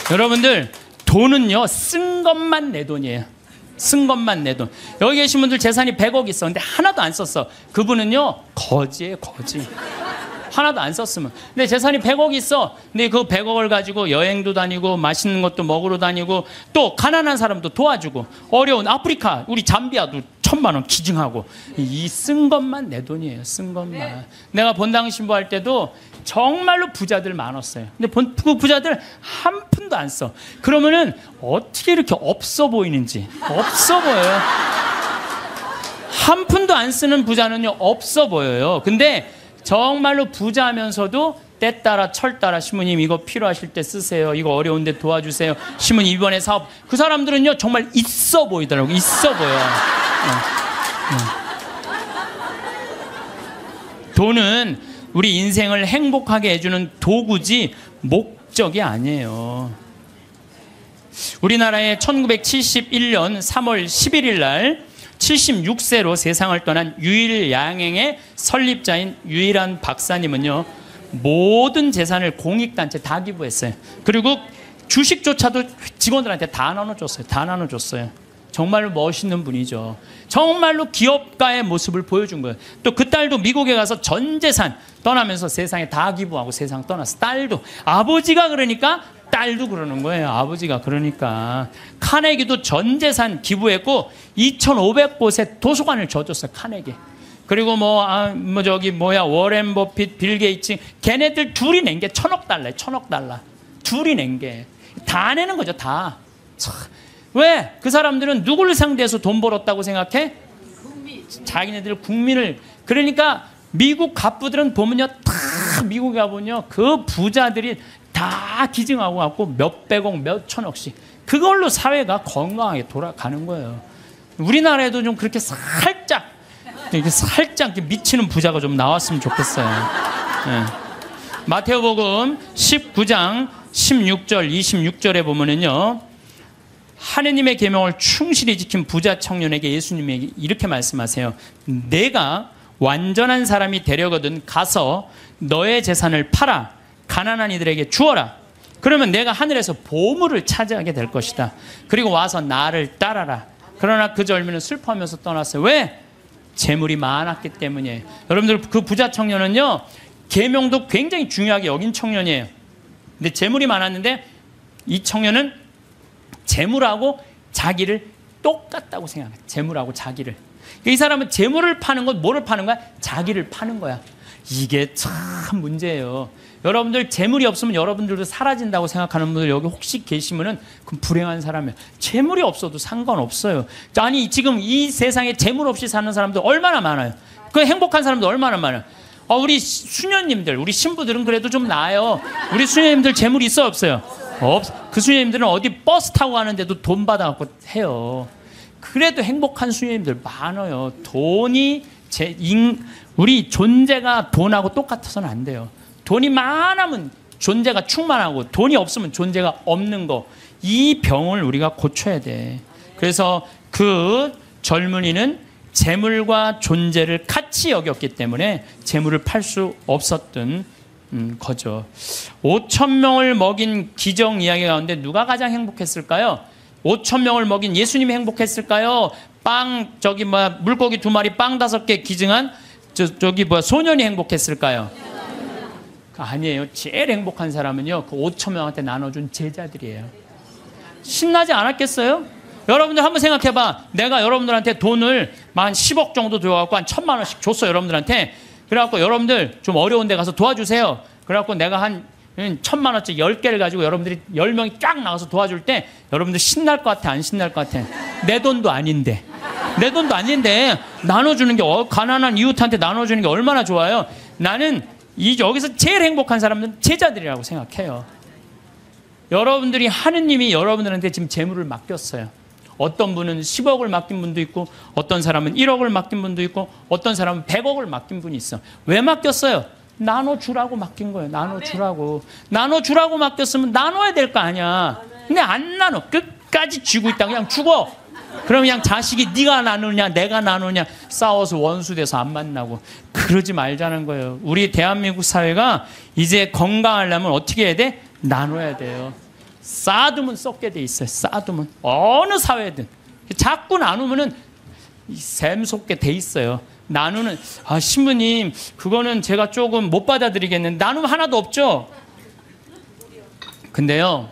여러분들, 돈은요, 쓴 것만 내 돈이에요. 쓴 것만 내 돈. 여기 계신 분들 재산이 100억 있어. 근데 하나도 안 썼어. 그분은요, 거지예요, 거지. 하나도 안 썼으면. 근데 재산이 100억 있어. 근데 그 100억을 가지고 여행도 다니고 맛있는 것도 먹으러 다니고 또 가난한 사람도 도와주고 어려운 아프리카, 우리 잠비아도 1000만 원 기증하고. 이 쓴 것만 내 돈이에요, 쓴 것만. 내가 본당 신부할 때도 정말로 부자들 많았어요. 근데 그 부자들 한 푼도 안 써. 그러면은 어떻게 이렇게 없어 보이는지. 없어 보여요. 한 푼도 안 쓰는 부자는요, 없어 보여요. 근데 정말로 부자면서도 때 따라 철 따라 신부님 이거 필요하실 때 쓰세요. 이거 어려운데 도와주세요. 신부님 이번에 사업. 그 사람들은요, 정말 있어 보이더라고요. 있어 보여. 돈은 우리 인생을 행복하게 해주는 도구지 목적이 아니에요. 우리나라에 1971년 3월 11일 날 76세로 세상을 떠난 유일양행의 설립자인 유일한 박사님은요, 모든 재산을 공익단체 다 기부했어요. 그리고 주식조차도 직원들한테 다 나눠줬어요. 다 나눠줬어요. 정말로 멋있는 분이죠. 정말로 기업가의 모습을 보여준 거예요. 또 그 딸도 미국에 가서 전 재산 떠나면서 세상에 다 기부하고 세상 떠났어. 딸도. 아버지가 그러니까 딸도 그러는 거예요. 아버지가 그러니까. 카네기도 전 재산 기부했고 2,500곳에 도서관을 져줬어요. 카네기. 그리고 워렌 버핏, 빌 게이츠, 걔네들 둘이 낸 게 1,000억 달러예요. 1,000억 달러. 둘이 낸 게. 다 내는 거죠. 다. 왜? 그 사람들은 누구를 상대해서 돈 벌었다고 생각해? 자기네들 국민을. 그러니까 미국 갑부들은 보면요, 다 미국에 가보면요, 그 부자들이 다 기증하고 갖고 몇백억, 몇천억씩. 그걸로 사회가 건강하게 돌아가는 거예요. 우리나라에도 좀 그렇게 살짝 미치는 부자가 좀 나왔으면 좋겠어요. 네. 마태오복음 19장 16절, 26절에 보면은요, 하느님의 계명을 충실히 지킨 부자 청년에게 예수님이 이렇게 말씀하세요. 내가 완전한 사람이 되려거든 가서 너의 재산을 팔아 가난한 이들에게 주어라. 그러면 내가 하늘에서 보물을 차지하게 될 것이다. 그리고 와서 나를 따라라. 그러나 그 젊은이는 슬퍼하면서 떠났어요. 왜? 재물이 많았기 때문이에요. 여러분들 그 부자 청년은요, 계명도 굉장히 중요하게 여긴 청년이에요. 근데 재물이 많았는데 이 청년은 재물하고 자기를 똑같다고 생각해요. 재물하고 자기를. 이 사람은 재물을 파는 건 뭐를 파는 거야? 자기를 파는 거야. 이게 참 문제예요. 여러분들 재물이 없으면 여러분들도 사라진다고 생각하는 분들 여기 혹시 계시면은 그럼 불행한 사람이에요. 재물이 없어도 상관없어요. 아니 지금 이 세상에 재물 없이 사는 사람들 얼마나 많아요. 그 행복한 사람들 얼마나 많아요. 우리 수녀님들, 우리 신부들은 그래도 좀 나아요. 우리 수녀님들 재물이 있어요, 없어요? 그 수녀님들은 어디 버스 타고 가는데도 돈 받아갖고 해요. 그래도 행복한 수녀님들 많아요. 돈이 우리 존재가 돈하고 똑같아서는 안 돼요. 돈이 많으면 존재가 충만하고 돈이 없으면 존재가 없는 거. 이 병을 우리가 고쳐야 돼. 그래서 그 젊은이는 재물과 존재를 같이 여겼기 때문에 재물을 팔 수 없었던 거죠. 5,000명을 먹인 기적 이야기 가운데 누가 가장 행복했을까요? 5,000명을 먹인 예수님이 행복했을까요? 물고기 2마리 빵 5개 기증한 소년이 행복했을까요? 아니에요. 제일 행복한 사람은요, 그 5,000명한테 나눠준 제자들이에요. 신나지 않았겠어요? 여러분들 한번 생각해봐. 내가 여러분들한테 돈을 한 10억 정도 줘갖고 한 1,000만 원씩 줬어, 여러분들한테. 그래갖고 여러분들 좀 어려운 데 가서 도와주세요. 그래갖고 내가 한 1,000만 원짜리 10개를 가지고 여러분들이 10명이 쫙 나가서 도와줄 때 여러분들 신날 것 같아, 안 신날 것 같아? 내 돈도 아닌데. 내 돈도 아닌데 나눠주는 게, 가난한 이웃한테 나눠주는 게 얼마나 좋아요. 나는 여기서 제일 행복한 사람은 제자들이라고 생각해요. 여러분들이 하느님이 여러분들한테 지금 재물을 맡겼어요. 어떤 분은 10억을 맡긴 분도 있고, 어떤 사람은 1억을 맡긴 분도 있고, 어떤 사람은 100억을 맡긴 분이 있어. 왜 맡겼어요? 나눠주라고 맡긴 거예요. 나눠주라고. 나눠주라고 맡겼으면 나눠야 될 거 아니야. 근데 안 나눠. 끝까지 쥐고 있다. 그냥 죽어. 그럼 그냥 자식이 네가 나누냐 내가 나누냐 싸워서 원수돼서 안 만나고. 그러지 말자는 거예요. 우리 대한민국 사회가 이제 건강하려면 어떻게 해야 돼? 나눠야 돼요. 쌓아두면 썩게 돼 있어요. 쌓아두면 어느 사회든 자꾸 나누면은 샘솟게 돼 있어요. 나누는, 신부님 그거는 제가 조금 못 받아들이겠는데, 나누면 하나도 없죠. 근데요,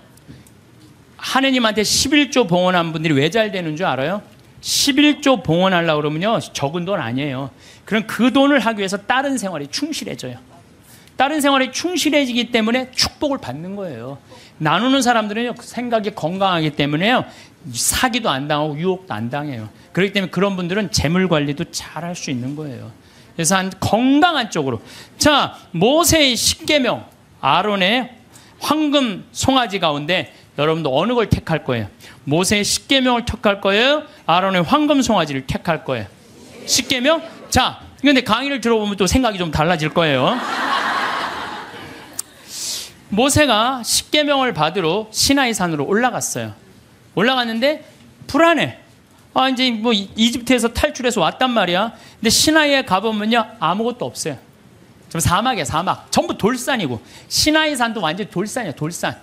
하느님한테 11조 봉헌한 분들이 왜 잘 되는 줄 알아요? 11조 봉헌하려고 그러면요, 적은 돈 아니에요. 그럼 그 돈을 하기 위해서 다른 생활에 충실해져요. 다른 생활에 충실해지기 때문에 축복을 받는 거예요. 나누는 사람들은요, 생각이 건강하기 때문에요, 사기도 안 당하고 유혹도 안 당해요. 그렇기 때문에 그런 분들은 재물 관리도 잘 할 수 있는 거예요. 그래서 한 건강한 쪽으로. 자, 모세의 10계명, 아론의 황금 송아지 가운데 여러분도 어느 걸 택할 거예요? 모세의 10계명을 택할 거예요? 아론의 황금 송아지를 택할 거예요? 10계명? 자, 근데 강의를 들어보면 또 생각이 좀 달라질 거예요. 모세가 10계명을 받으러 시나이 산으로 올라갔어요. 올라갔는데 불안해. 이제 뭐 이집트에서 탈출해서 왔단 말이야. 근데 시나이에 가보면요, 아무것도 없어요. 좀 사막이야, 사막. 전부 돌산이고. 시나이 산도 완전히 돌산이야, 돌산.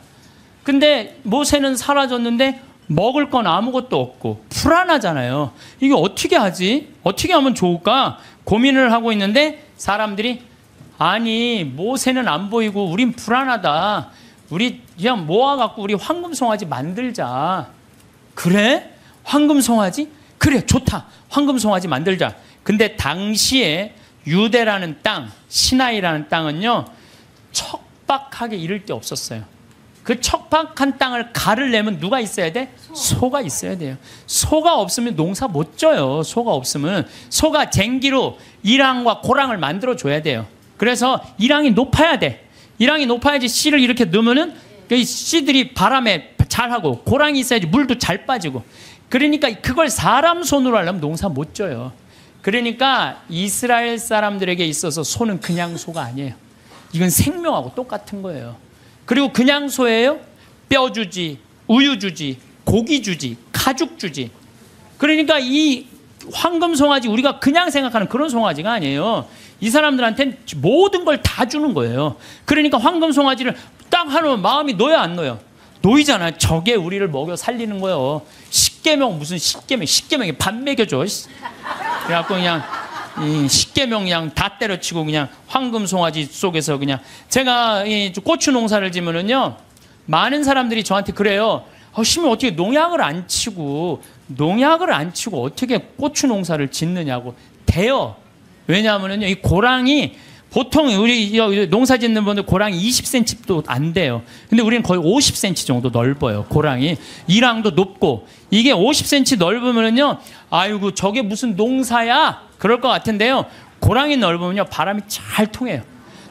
근데 모세는 사라졌는데 먹을 건 아무것도 없고 불안하잖아요. 이게 어떻게 하지? 어떻게 하면 좋을까? 고민을 하고 있는데 사람들이, 아니 모세는 안 보이고 우린 불안하다. 우리 그냥 모아갖고 우리 황금송아지 만들자. 그래? 황금송아지? 그래, 좋다. 황금송아지 만들자. 근데 당시에 유대라는 땅, 시나이라는 땅은요, 척박하게 이를 데 없었어요. 그 척박한 땅을 가르려면 누가 있어야 돼? 소가 있어야 돼요. 소가 없으면 농사 못 져요. 소가 없으면. 소가 쟁기로 이랑과 고랑을 만들어 줘야 돼요. 그래서 이랑이 높아야 돼. 이랑이 높아야지 씨를 이렇게 넣으면은 그 씨들이 바람에 잘하고, 고랑이 있어야지 물도 잘 빠지고. 그러니까 그걸 사람 손으로 하려면 농사 못 져요. 그러니까 이스라엘 사람들에게 있어서 소는 그냥 소가 아니에요. 이건 생명하고 똑같은 거예요. 그리고 그냥 소예요? 뼈 주지, 우유 주지, 고기 주지, 가죽 주지. 그러니까 이 황금 송아지, 우리가 그냥 생각하는 그런 송아지가 아니에요. 이 사람들한테는 모든 걸 다 주는 거예요. 그러니까 황금송아지를 딱 하면 마음이 놓여 안 놓여? 놓이잖아. 저게 우리를 먹여 살리는 거예요. 십계명 무슨 십계명이 밥 먹여줘. 그래갖고 그냥 이 십계명 그냥 다 때려치고 그냥 황금송아지 속에서 그냥 제가 이 고추 농사를 지면은요 많은 사람들이 저한테 그래요. 시면 어떻게 농약을 안 치고 어떻게 고추 농사를 짓느냐고. 돼요. 왜냐하면은요 이 고랑이 보통 우리 농사 짓는 분들 고랑이 20cm도 안 돼요. 근데 우리는 거의 50cm 정도 넓어요. 고랑이. 이랑도 높고. 이게 50cm 넓으면은요, 아이고, 저게 무슨 농사야? 그럴 것 같은데요. 고랑이 넓으면요, 바람이 잘 통해요.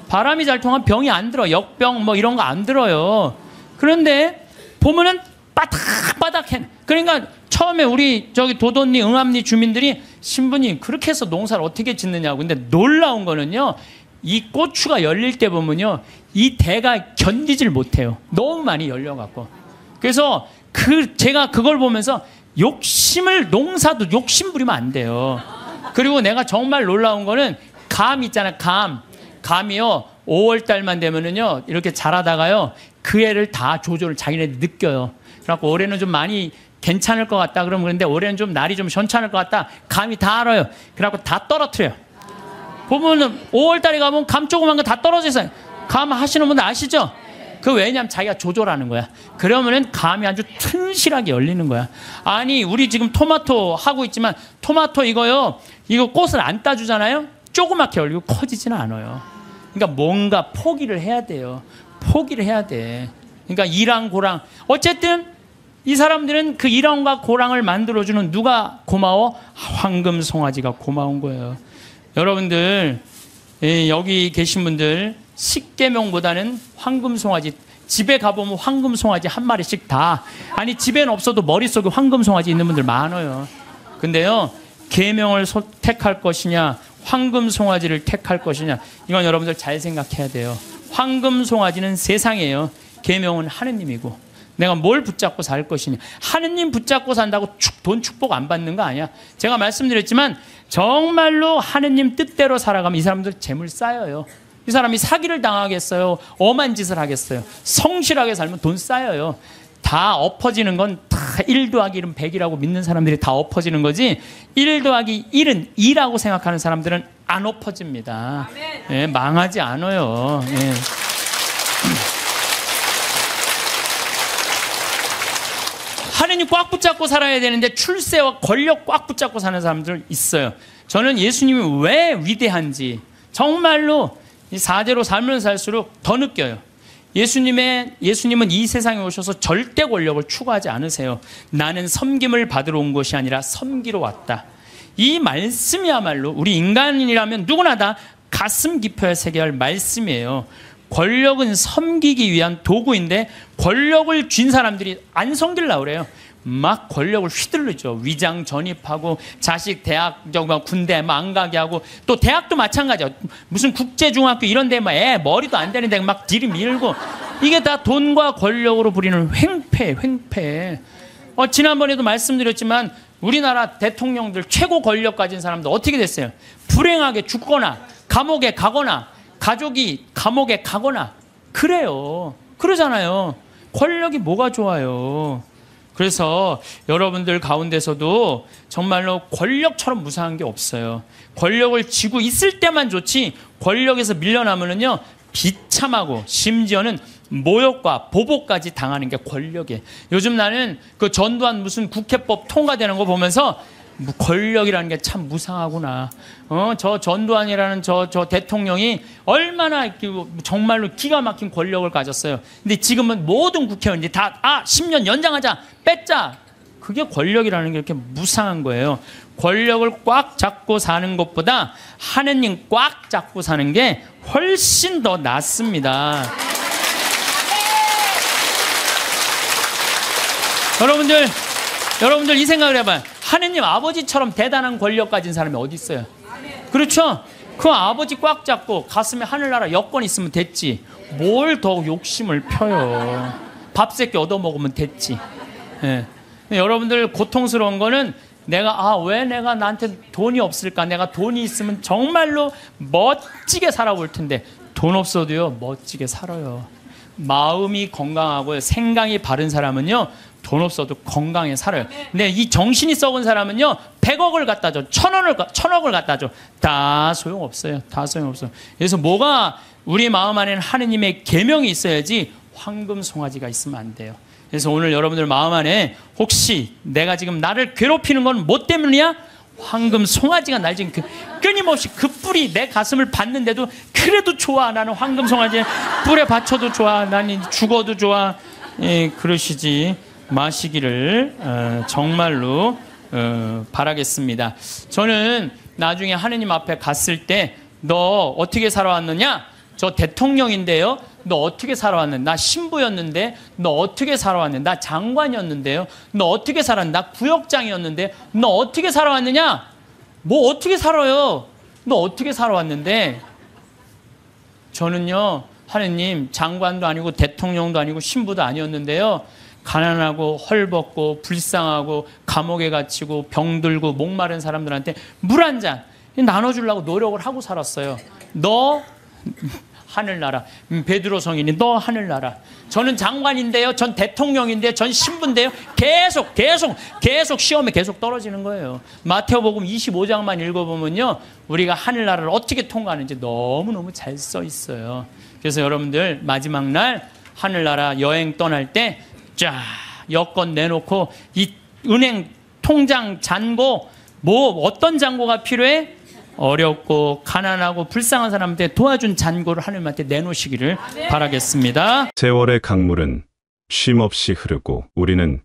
바람이 잘 통하면 병이 안 들어. 역병 뭐 이런 거 안 들어요. 그런데 보면은 바닥바닥해. 그러니까 처음에 우리 저기 도돈리, 응암리 주민들이 신부님 그렇게 해서 농사를 어떻게 짓느냐고. 근데 놀라운 거는요, 이 고추가 열릴 때 보면요, 이 대가 견디질 못해요. 너무 많이 열려갖고. 그래서 제가 그걸 보면서 농사도 욕심 부리면 안 돼요. 그리고 내가 정말 놀라운 거는 감 있잖아요. 감이요, 5월달만 되면은요, 이렇게 자라다가요, 그 애를 다 조절을 자기네들 느껴요. 그래갖고 올해는 좀 많이 괜찮을 것 같다. 그러면 그런데 올해는 좀 날이 좀 괜찮을 것 같다. 감이 다 알아요. 그래갖고 다 떨어뜨려요. 보면은 5월달에 가면 감 조그만 거 다 떨어져 있어요. 감 하시는 분들 아시죠? 그 왜냐면 자기가 조절하는 거야. 그러면은 감이 아주 튼실하게 열리는 거야. 아니 우리 지금 토마토 하고 있지만 토마토 이거 꽃을 안 따주잖아요. 조그맣게 열리고 커지지는 않아요. 그러니까 뭔가 포기를 해야 돼요. 포기를 해야 돼. 그러니까 이랑 고랑. 어쨌든 이 사람들은 그 이랑과 고랑을 만들어주는 누가 고마워? 황금송아지가 고마운 거예요. 여러분들 여기 계신 분들 십계명보다는 황금송아지, 집에 가보면 황금송아지 한 마리씩 다, 아니 집에는 없어도 머릿속에 황금송아지 있는 분들 많아요. 근데요 계명을 택할 것이냐 황금송아지를 택할 것이냐, 이건 여러분들 잘 생각해야 돼요. 황금송아지는 세상이에요. 계명은 하느님이고. 내가 뭘 붙잡고 살 것이냐. 하느님 붙잡고 산다고 돈 축복 안 받는 거 아니야. 제가 말씀드렸지만 정말로 하느님 뜻대로 살아가면 이 사람들 재물 쌓여요. 이 사람이 사기를 당하겠어요? 엄한 짓을 하겠어요? 성실하게 살면 돈 쌓여요. 다 엎어지는 건 다 1 더하기 1은 100이라고 믿는 사람들이 다 엎어지는 거지, 1 더하기 1은 2라고 생각하는 사람들은 안 엎어집니다. 예, 망하지 않아요. 예. 하느님 꽉 붙잡고 살아야 되는데 출세와 권력 꽉 붙잡고 사는 사람들 있어요. 저는 예수님이 왜 위대한지 정말로 이 사제로 살면 살수록 더 느껴요. 예수님은 이 세상에 오셔서 절대 권력을 추구하지 않으세요. 나는 섬김을 받으러 온 것이 아니라 섬기러 왔다. 이 말씀이야말로 우리 인간이라면 누구나 다 가슴 깊어야 새겨야 할 말씀이에요. 권력은 섬기기 위한 도구인데 권력을 쥔 사람들이 안 섬기려고 그래요. 막 권력을 휘둘르죠. 위장 전입하고 자식 대학 군대 안 가게 하고, 또 대학도 마찬가지야. 무슨 국제중학교 이런 데 막 애 머리도 안 되는데 막 들이밀고, 이게 다 돈과 권력으로 부리는 횡패. 지난번에도 말씀드렸지만 우리나라 대통령들 최고 권력 가진 사람들 어떻게 됐어요? 불행하게 죽거나 감옥에 가거나 가족이 감옥에 가거나 그래요. 그러잖아요. 권력이 뭐가 좋아요. 그래서 여러분들 가운데서도 정말로 권력처럼 무상한 게 없어요. 권력을 쥐고 있을 때만 좋지, 권력에서 밀려나면은요 비참하고 심지어는 모욕과 보복까지 당하는 게 권력이에요. 요즘 나는 그 전두환 무슨 국회법 통과되는 거 보면서 권력이라는 게 참 무상하구나. 저 전두환이라는 저 대통령이 얼마나 정말로 기가 막힌 권력을 가졌어요. 근데 지금은 모든 국회의원들이 다 10년 연장하자, 뺐자. 그게 권력이라는 게 이렇게 무상한 거예요. 권력을 꽉 잡고 사는 것보다 하느님 꽉 잡고 사는 게 훨씬 더 낫습니다. 여러분들 이 생각을 해봐요. 하느님 아버지처럼 대단한 권력 가진 사람이 어디 있어요? 그렇죠? 그 아버지 꽉 잡고 가슴에 하늘나라 여권 있으면 됐지. 뭘 더 욕심을 펴요. 밥 새끼 얻어먹으면 됐지. 예. 여러분들 고통스러운 거는 내가 왜 내가 나한테 돈이 없을까? 내가 돈이 있으면 정말로 멋지게 살아볼 텐데 돈 없어도요 멋지게 살아요. 마음이 건강하고 생각이 바른 사람은요 돈 없어도 건강해 살아요. 근데 이 정신이 썩은 사람은요 100억을 갖다 줘, 1000억을 갖다 줘, 다 소용없어요. 다 소용없어요. 그래서 뭐가 우리 마음 안에는 하느님의 계명이 있어야지 황금 송아지가 있으면 안 돼요. 그래서 오늘 여러분들 마음 안에 혹시 내가 지금 나를 괴롭히는 건 뭐 때문이야? 황금 송아지가 날 지금 끊임없이 그 뿔이 내 가슴을 받는데도 그래도 좋아. 나는 황금 송아지 뿔에 받쳐도 좋아. 나는 죽어도 좋아. 그러시지 마시기를 정말로 바라겠습니다. 저는 나중에 하느님 앞에 갔을 때 너 어떻게 살아왔느냐? 저 대통령인데요. 너 어떻게 살아왔는데? 나 신부였는데 너 어떻게 살아왔는데? 나 장관이었는데요. 너 어떻게 살았는데? 나 구역장이었는데 너 어떻게 살아왔느냐? 뭐 어떻게 살아요? 너 어떻게 살아왔는데? 저는요 하느님 장관도 아니고 대통령도 아니고 신부도 아니었는데요. 가난하고 헐벗고 불쌍하고 감옥에 갇히고 병들고 목마른 사람들한테 물 한 잔 나눠주려고 노력을 하고 살았어요. 너 하늘나라. 베드로 성인이 너 하늘나라. 저는 장관인데요. 전 대통령인데요. 전 신부인데요. 계속 시험에 계속 떨어지는 거예요. 마태복음 25장만 읽어보면요. 우리가 하늘나라를 어떻게 통과하는지 너무너무 잘 써 있어요. 그래서 여러분들 마지막 날 하늘나라 여행 떠날 때 쫙 여권 내놓고 이 은행 통장 잔고 뭐 어떤 잔고가 필요해? 어렵고 가난하고 불쌍한 사람한테 도와준 잔고를 하나님한테 내놓으시기를 바라겠습니다. 세월의 강물은 쉼없이 흐르고 우리는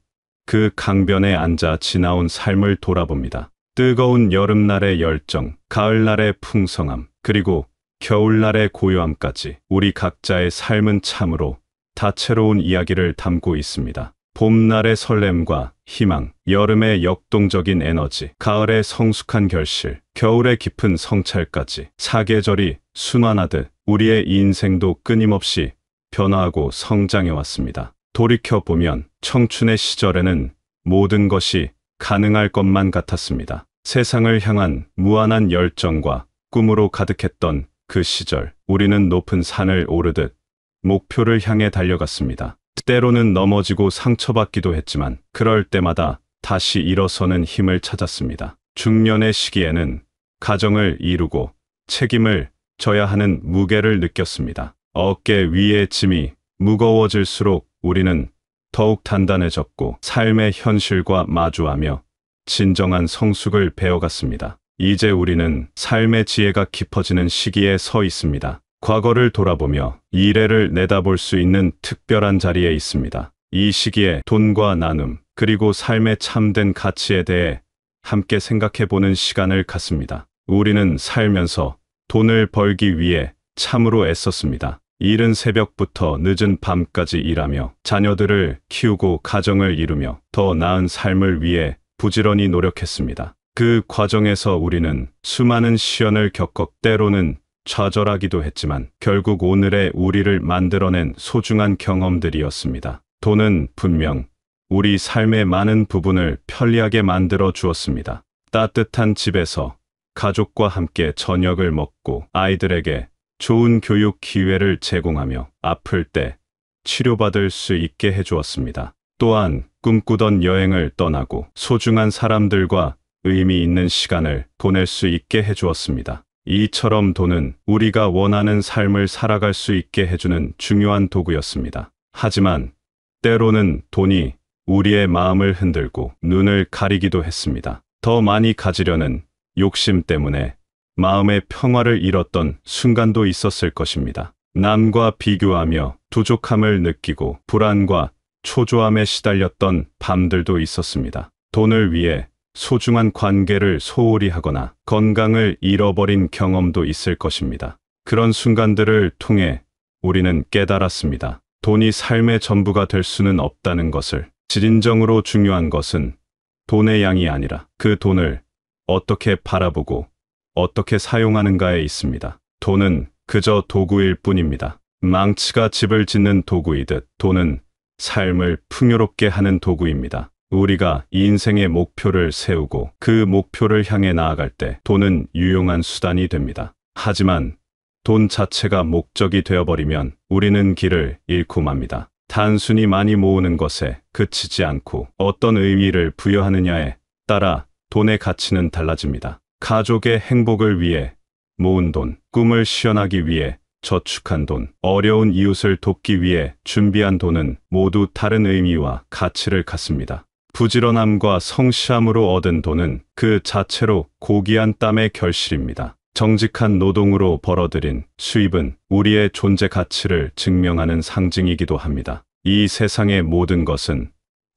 그 강변에 앉아 지나온 삶을 돌아봅니다. 뜨거운 여름날의 열정, 가을날의 풍성함, 그리고 겨울날의 고요함까지 우리 각자의 삶은 참으로 다채로운 이야기를 담고 있습니다. 봄날의 설렘과 희망, 여름의 역동적인 에너지, 가을의 성숙한 결실, 겨울의 깊은 성찰까지 사계절이 순환하듯 우리의 인생도 끊임없이 변화하고 성장해왔습니다. 돌이켜보면 청춘의 시절에는 모든 것이 가능할 것만 같았습니다. 세상을 향한 무한한 열정과 꿈으로 가득했던 그 시절, 우리는 높은 산을 오르듯 목표를 향해 달려갔습니다. 때로는 넘어지고 상처받기도 했지만 그럴 때마다 다시 일어서는 힘을 찾았습니다. 중년의 시기에는 가정을 이루고 책임을 져야 하는 무게를 느꼈습니다. 어깨 위의 짐이 무거워질수록 우리는 더욱 단단해졌고 삶의 현실과 마주하며 진정한 성숙을 배워갔습니다. 이제 우리는 삶의 지혜가 깊어지는 시기에 서 있습니다. 과거를 돌아보며 미래를 내다볼 수 있는 특별한 자리에 있습니다. 이 시기에 돈과 나눔, 그리고 삶의 참된 가치에 대해 함께 생각해보는 시간을 갖습니다. 우리는 살면서 돈을 벌기 위해 참으로 애썼습니다. 이른 새벽부터 늦은 밤까지 일하며 자녀들을 키우고 가정을 이루며 더 나은 삶을 위해 부지런히 노력했습니다. 그 과정에서 우리는 수많은 시련을 겪고 때로는 좌절하기도 했지만 결국 오늘의 우리를 만들어낸 소중한 경험들이었습니다. 돈은 분명 우리 삶의 많은 부분을 편리하게 만들어 주었습니다. 따뜻한 집에서 가족과 함께 저녁을 먹고 아이들에게 좋은 교육 기회를 제공하며 아플 때 치료받을 수 있게 해주었습니다. 또한 꿈꾸던 여행을 떠나고 소중한 사람들과 의미 있는 시간을 보낼 수 있게 해주었습니다. 이처럼 돈은 우리가 원하는 삶을 살아갈 수 있게 해주는 중요한 도구였습니다. 하지만 때로는 돈이 우리의 마음을 흔들고 눈을 가리기도 했습니다. 더 많이 가지려는 욕심 때문에 마음의 평화를 잃었던 순간도 있었을 것입니다. 남과 비교하며 부족함을 느끼고 불안과 초조함에 시달렸던 밤들도 있었습니다. 돈을 위해 소중한 관계를 소홀히 하거나 건강을 잃어버린 경험도 있을 것입니다. 그런 순간들을 통해 우리는 깨달았습니다. 돈이 삶의 전부가 될 수는 없다는 것을. 진정으로 중요한 것은 돈의 양이 아니라 그 돈을 어떻게 바라보고 어떻게 사용하는가에 있습니다. 돈은 그저 도구일 뿐입니다. 망치가 집을 짓는 도구이듯 돈은 삶을 풍요롭게 하는 도구입니다. 우리가 인생의 목표를 세우고 그 목표를 향해 나아갈 때 돈은 유용한 수단이 됩니다. 하지만 돈 자체가 목적이 되어버리면 우리는 길을 잃고 맙니다. 단순히 많이 모으는 것에 그치지 않고 어떤 의미를 부여하느냐에 따라 돈의 가치는 달라집니다. 가족의 행복을 위해 모은 돈, 꿈을 실현하기 위해 저축한 돈, 어려운 이웃을 돕기 위해 준비한 돈은 모두 다른 의미와 가치를 갖습니다. 부지런함과 성실함으로 얻은 돈은 그 자체로 고귀한 땀의 결실입니다. 정직한 노동으로 벌어들인 수입은 우리의 존재 가치를 증명하는 상징이기도 합니다. 이 세상의 모든 것은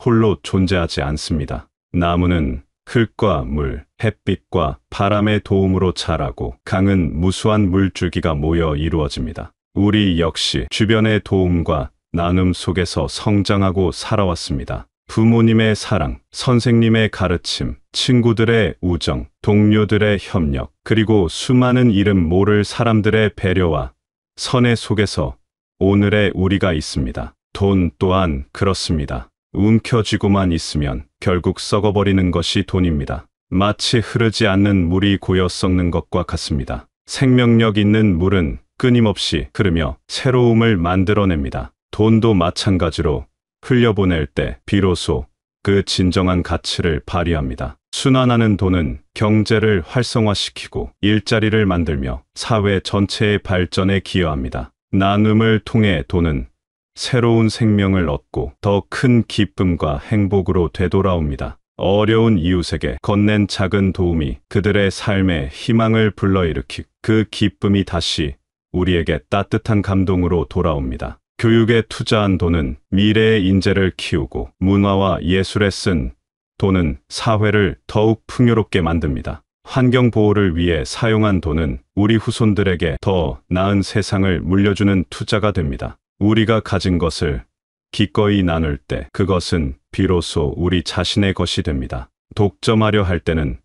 홀로 존재하지 않습니다. 나무는 흙과 물, 햇빛과 바람의 도움으로 자라고 강은 무수한 물줄기가 모여 이루어집니다. 우리 역시 주변의 도움과 나눔 속에서 성장하고 살아왔습니다. 부모님의 사랑, 선생님의 가르침, 친구들의 우정, 동료들의 협력, 그리고 수많은 이름 모를 사람들의 배려와 선의 속에서 오늘의 우리가 있습니다. 돈 또한 그렇습니다. 움켜쥐고만 있으면 결국 썩어버리는 것이 돈입니다. 마치 흐르지 않는 물이 고여 썩는 것과 같습니다. 생명력 있는 물은 끊임없이 흐르며 새로움을 만들어냅니다. 돈도 마찬가지로 흘려보낼 때 비로소 그 진정한 가치를 발휘합니다. 순환하는 돈은 경제를 활성화시키고 일자리를 만들며 사회 전체의 발전에 기여합니다. 나눔을 통해 돈은 새로운 생명을 얻고 더 큰 기쁨과 행복으로 되돌아옵니다. 어려운 이웃에게 건넨 작은 도움이 그들의 삶에 희망을 불러일으키고 그 기쁨이 다시 우리에게 따뜻한 감동으로 돌아옵니다. 교육에 투자한 돈은 미래의 인재를 키우고 문화와 예술에 쓴 돈은 사회를 더욱 풍요롭게 만듭니다. 환경 보호를 위해 사용한 돈은 우리 후손들에게 더 나은 세상을 물려주는 투자가 됩니다. 우리가 가진 것을 기꺼이 나눌 때 그것은 비로소 우리 자신의 것이 됩니다. 독점하려 할 때는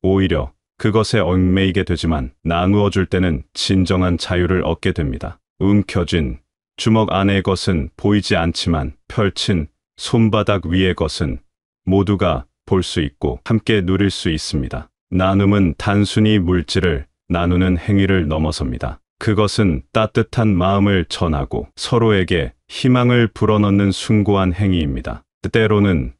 오히려 그것에 얽매이게 되지만 나누어 줄 때는 진정한 자유를 얻게 됩니다. 움켜쥔 주먹 안의 것은 보이지 않지만 펼친 손바닥 위의 것은 모두가 볼 수 있고 함께 누릴 수 있습니다. 나눔은 단순히 물질을 나누는 행위를 넘어섭니다. 그것은 따뜻한 마음을 전하고 서로에게 희망을 불어넣는 숭고한 행위입니다. 때로는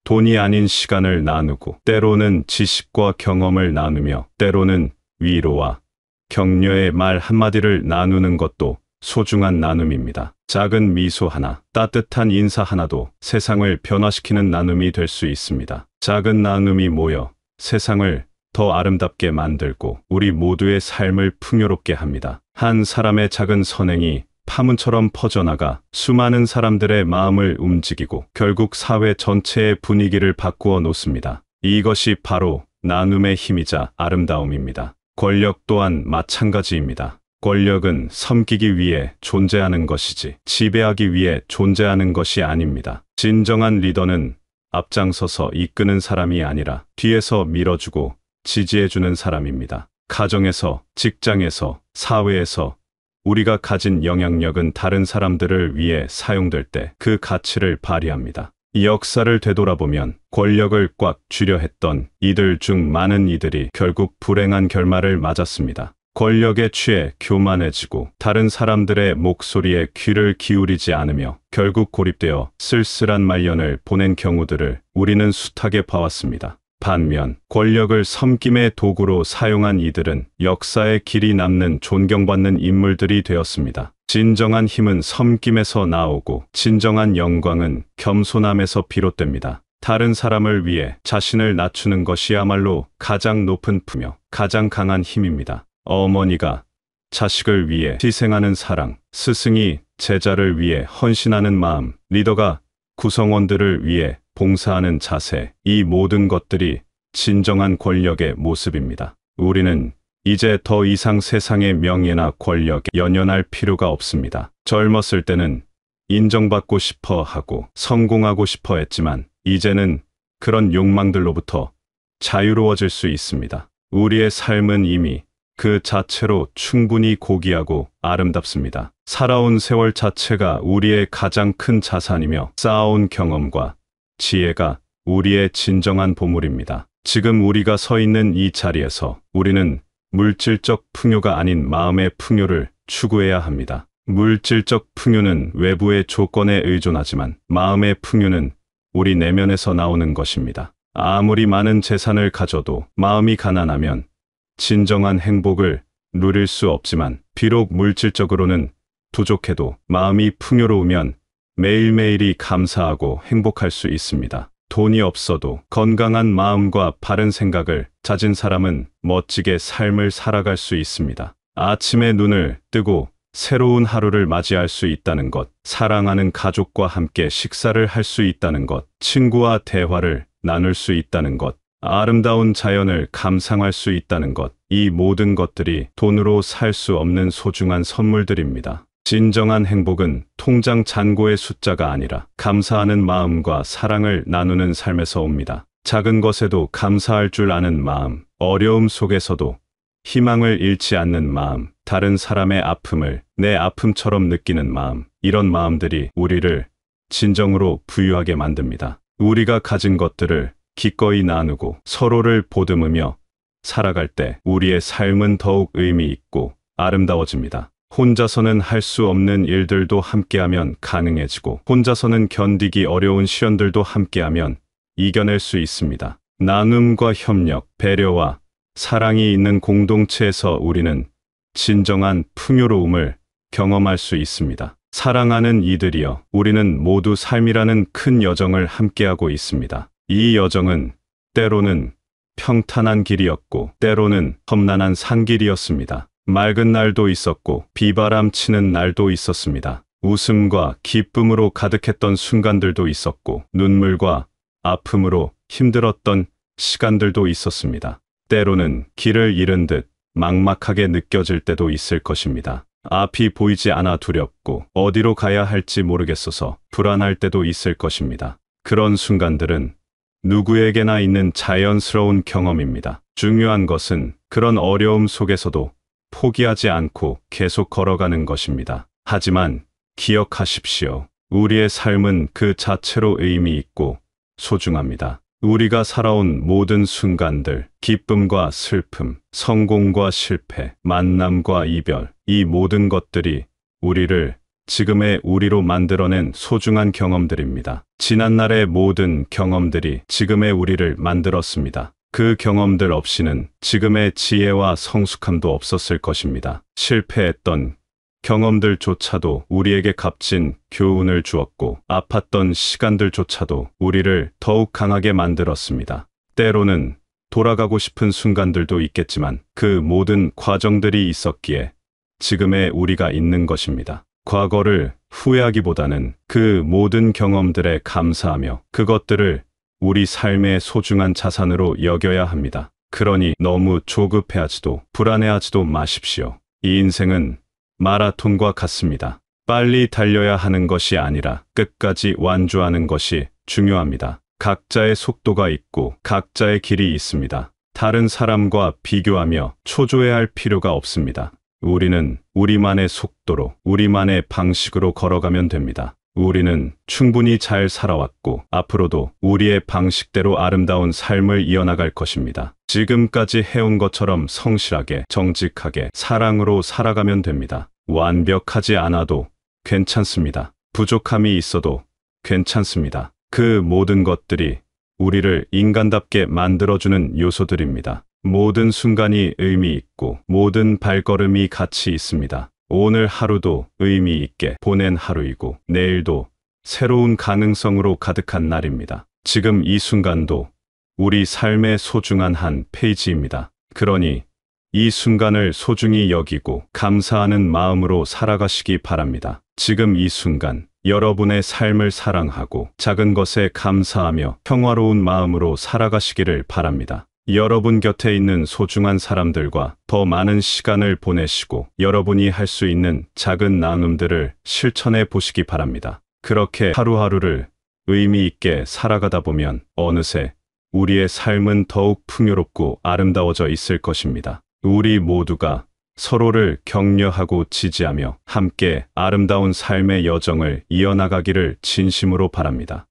돈이 아닌 시간을 나누고, 때로는 지식과 경험을 나누며, 때로는 위로와 격려의 말 한마디를 나누는 것도 소중한 나눔입니다. 작은 미소 하나, 따뜻한 인사 하나도 세상을 변화시키는 나눔이 될 수 있습니다. 작은 나눔이 모여 세상을 더 아름답게 만들고 우리 모두의 삶을 풍요롭게 합니다. 한 사람의 작은 선행이 파문처럼 퍼져나가 수많은 사람들의 마음을 움직이고 결국 사회 전체의 분위기를 바꾸어 놓습니다. 이것이 바로 나눔의 힘이자 아름다움입니다. 권력 또한 마찬가지입니다. 권력은 섬기기 위해 존재하는 것이지 지배하기 위해 존재하는 것이 아닙니다. 진정한 리더는 앞장서서 이끄는 사람이 아니라 뒤에서 밀어주고 지지해주는 사람입니다. 가정에서, 직장에서, 사회에서 우리가 가진 영향력은 다른 사람들을 위해 사용될 때 그 가치를 발휘합니다. 이 역사를 되돌아보면 권력을 꽉 쥐려 했던 이들 중 많은 이들이 결국 불행한 결말을 맞았습니다. 권력에 취해 교만해지고 다른 사람들의 목소리에 귀를 기울이지 않으며 결국 고립되어 쓸쓸한 말년을 보낸 경우들을 우리는 숱하게 봐왔습니다. 반면 권력을 섬김의 도구로 사용한 이들은 역사에 길이 남는 존경받는 인물들이 되었습니다. 진정한 힘은 섬김에서 나오고 진정한 영광은 겸손함에서 비롯됩니다. 다른 사람을 위해 자신을 낮추는 것이야말로 가장 높은 품며 가장 강한 힘입니다. 어머니가 자식을 위해 희생하는 사랑, 스승이 제자를 위해 헌신하는 마음, 리더가 구성원들을 위해 봉사하는 자세, 이 모든 것들이 진정한 권력의 모습입니다. 우리는 이제 더 이상 세상의 명예나 권력에 연연할 필요가 없습니다. 젊었을 때는 인정받고 싶어 하고 성공하고 싶어 했지만 이제는 그런 욕망들로부터 자유로워질 수 있습니다. 우리의 삶은 이미 그 자체로 충분히 고귀하고 아름답습니다. 살아온 세월 자체가 우리의 가장 큰 자산이며 쌓아온 경험과 지혜가 우리의 진정한 보물입니다. 지금 우리가 서 있는 이 자리에서 우리는 물질적 풍요가 아닌 마음의 풍요를 추구해야 합니다. 물질적 풍요는 외부의 조건에 의존하지만 마음의 풍요는 우리 내면에서 나오는 것입니다. 아무리 많은 재산을 가져도 마음이 가난하면 진정한 행복을 누릴 수 없지만, 비록 물질적으로는 부족해도 마음이 풍요로우면 매일매일이 감사하고 행복할 수 있습니다. 돈이 없어도 건강한 마음과 바른 생각을 가진 사람은 멋지게 삶을 살아갈 수 있습니다. 아침에 눈을 뜨고 새로운 하루를 맞이할 수 있다는 것, 사랑하는 가족과 함께 식사를 할 수 있다는 것, 친구와 대화를 나눌 수 있다는 것, 아름다운 자연을 감상할 수 있다는 것, 이 모든 것들이 돈으로 살 수 없는 소중한 선물들입니다. 진정한 행복은 통장 잔고의 숫자가 아니라 감사하는 마음과 사랑을 나누는 삶에서 옵니다. 작은 것에도 감사할 줄 아는 마음, 어려움 속에서도 희망을 잃지 않는 마음, 다른 사람의 아픔을 내 아픔처럼 느끼는 마음, 이런 마음들이 우리를 진정으로 부유하게 만듭니다. 우리가 가진 것들을 기꺼이 나누고 서로를 보듬으며 살아갈 때 우리의 삶은 더욱 의미 있고 아름다워집니다. 혼자서는 할 수 없는 일들도 함께하면 가능해지고, 혼자서는 견디기 어려운 시련들도 함께하면 이겨낼 수 있습니다. 나눔과 협력, 배려와 사랑이 있는 공동체에서 우리는 진정한 풍요로움을 경험할 수 있습니다. 사랑하는 이들이여, 우리는 모두 삶이라는 큰 여정을 함께하고 있습니다. 이 여정은 때로는 평탄한 길이었고 때로는 험난한 산길이었습니다. 맑은 날도 있었고 비바람 치는 날도 있었습니다. 웃음과 기쁨으로 가득했던 순간들도 있었고 눈물과 아픔으로 힘들었던 시간들도 있었습니다. 때로는 길을 잃은 듯 막막하게 느껴질 때도 있을 것입니다. 앞이 보이지 않아 두렵고 어디로 가야 할지 모르겠어서 불안할 때도 있을 것입니다. 그런 순간들은 누구에게나 있는 자연스러운 경험입니다. 중요한 것은 그런 어려움 속에서도 포기하지 않고 계속 걸어가는 것입니다. 하지만 기억하십시오. 우리의 삶은 그 자체로 의미 있고 소중합니다. 우리가 살아온 모든 순간들, 기쁨과 슬픔, 성공과 실패, 만남과 이별, 이 모든 것들이 우리를 지금의 우리로 만들어낸 소중한 경험들입니다. 지난날의 모든 경험들이 지금의 우리를 만들었습니다. 그 경험들 없이는 지금의 지혜와 성숙함도 없었을 것입니다. 실패했던 경험들조차도 우리에게 값진 교훈을 주었고, 아팠던 시간들조차도 우리를 더욱 강하게 만들었습니다. 때로는 돌아가고 싶은 순간들도 있겠지만 그 모든 과정들이 있었기에 지금의 우리가 있는 것입니다. 과거를 후회하기보다는 그 모든 경험들에 감사하며 그것들을 우리 삶의 소중한 자산으로 여겨야 합니다. 그러니 너무 조급해하지도 불안해하지도 마십시오. 이 인생은 마라톤과 같습니다. 빨리 달려야 하는 것이 아니라 끝까지 완주하는 것이 중요합니다. 각자의 속도가 있고 각자의 길이 있습니다. 다른 사람과 비교하며 초조해할 필요가 없습니다. 우리는 우리만의 속도로, 우리만의 방식으로 걸어가면 됩니다. 우리는 충분히 잘 살아왔고 앞으로도 우리의 방식대로 아름다운 삶을 이어나갈 것입니다. 지금까지 해온 것처럼 성실하게, 정직하게, 사랑으로 살아가면 됩니다. 완벽하지 않아도 괜찮습니다. 부족함이 있어도 괜찮습니다. 그 모든 것들이 우리를 인간답게 만들어주는 요소들입니다. 모든 순간이 의미 있고 모든 발걸음이 가치 있습니다. 오늘 하루도 의미 있게 보낸 하루이고 내일도 새로운 가능성으로 가득한 날입니다. 지금 이 순간도 우리 삶의 소중한 한 페이지입니다. 그러니 이 순간을 소중히 여기고 감사하는 마음으로 살아가시기 바랍니다. 지금 이 순간 여러분의 삶을 사랑하고 작은 것에 감사하며 평화로운 마음으로 살아가시기를 바랍니다. 여러분 곁에 있는 소중한 사람들과 더 많은 시간을 보내시고 여러분이 할 수 있는 작은 나눔들을 실천해 보시기 바랍니다. 그렇게 하루하루를 의미 있게 살아가다 보면 어느새 우리의 삶은 더욱 풍요롭고 아름다워져 있을 것입니다. 우리 모두가 서로를 격려하고 지지하며 함께 아름다운 삶의 여정을 이어나가기를 진심으로 바랍니다.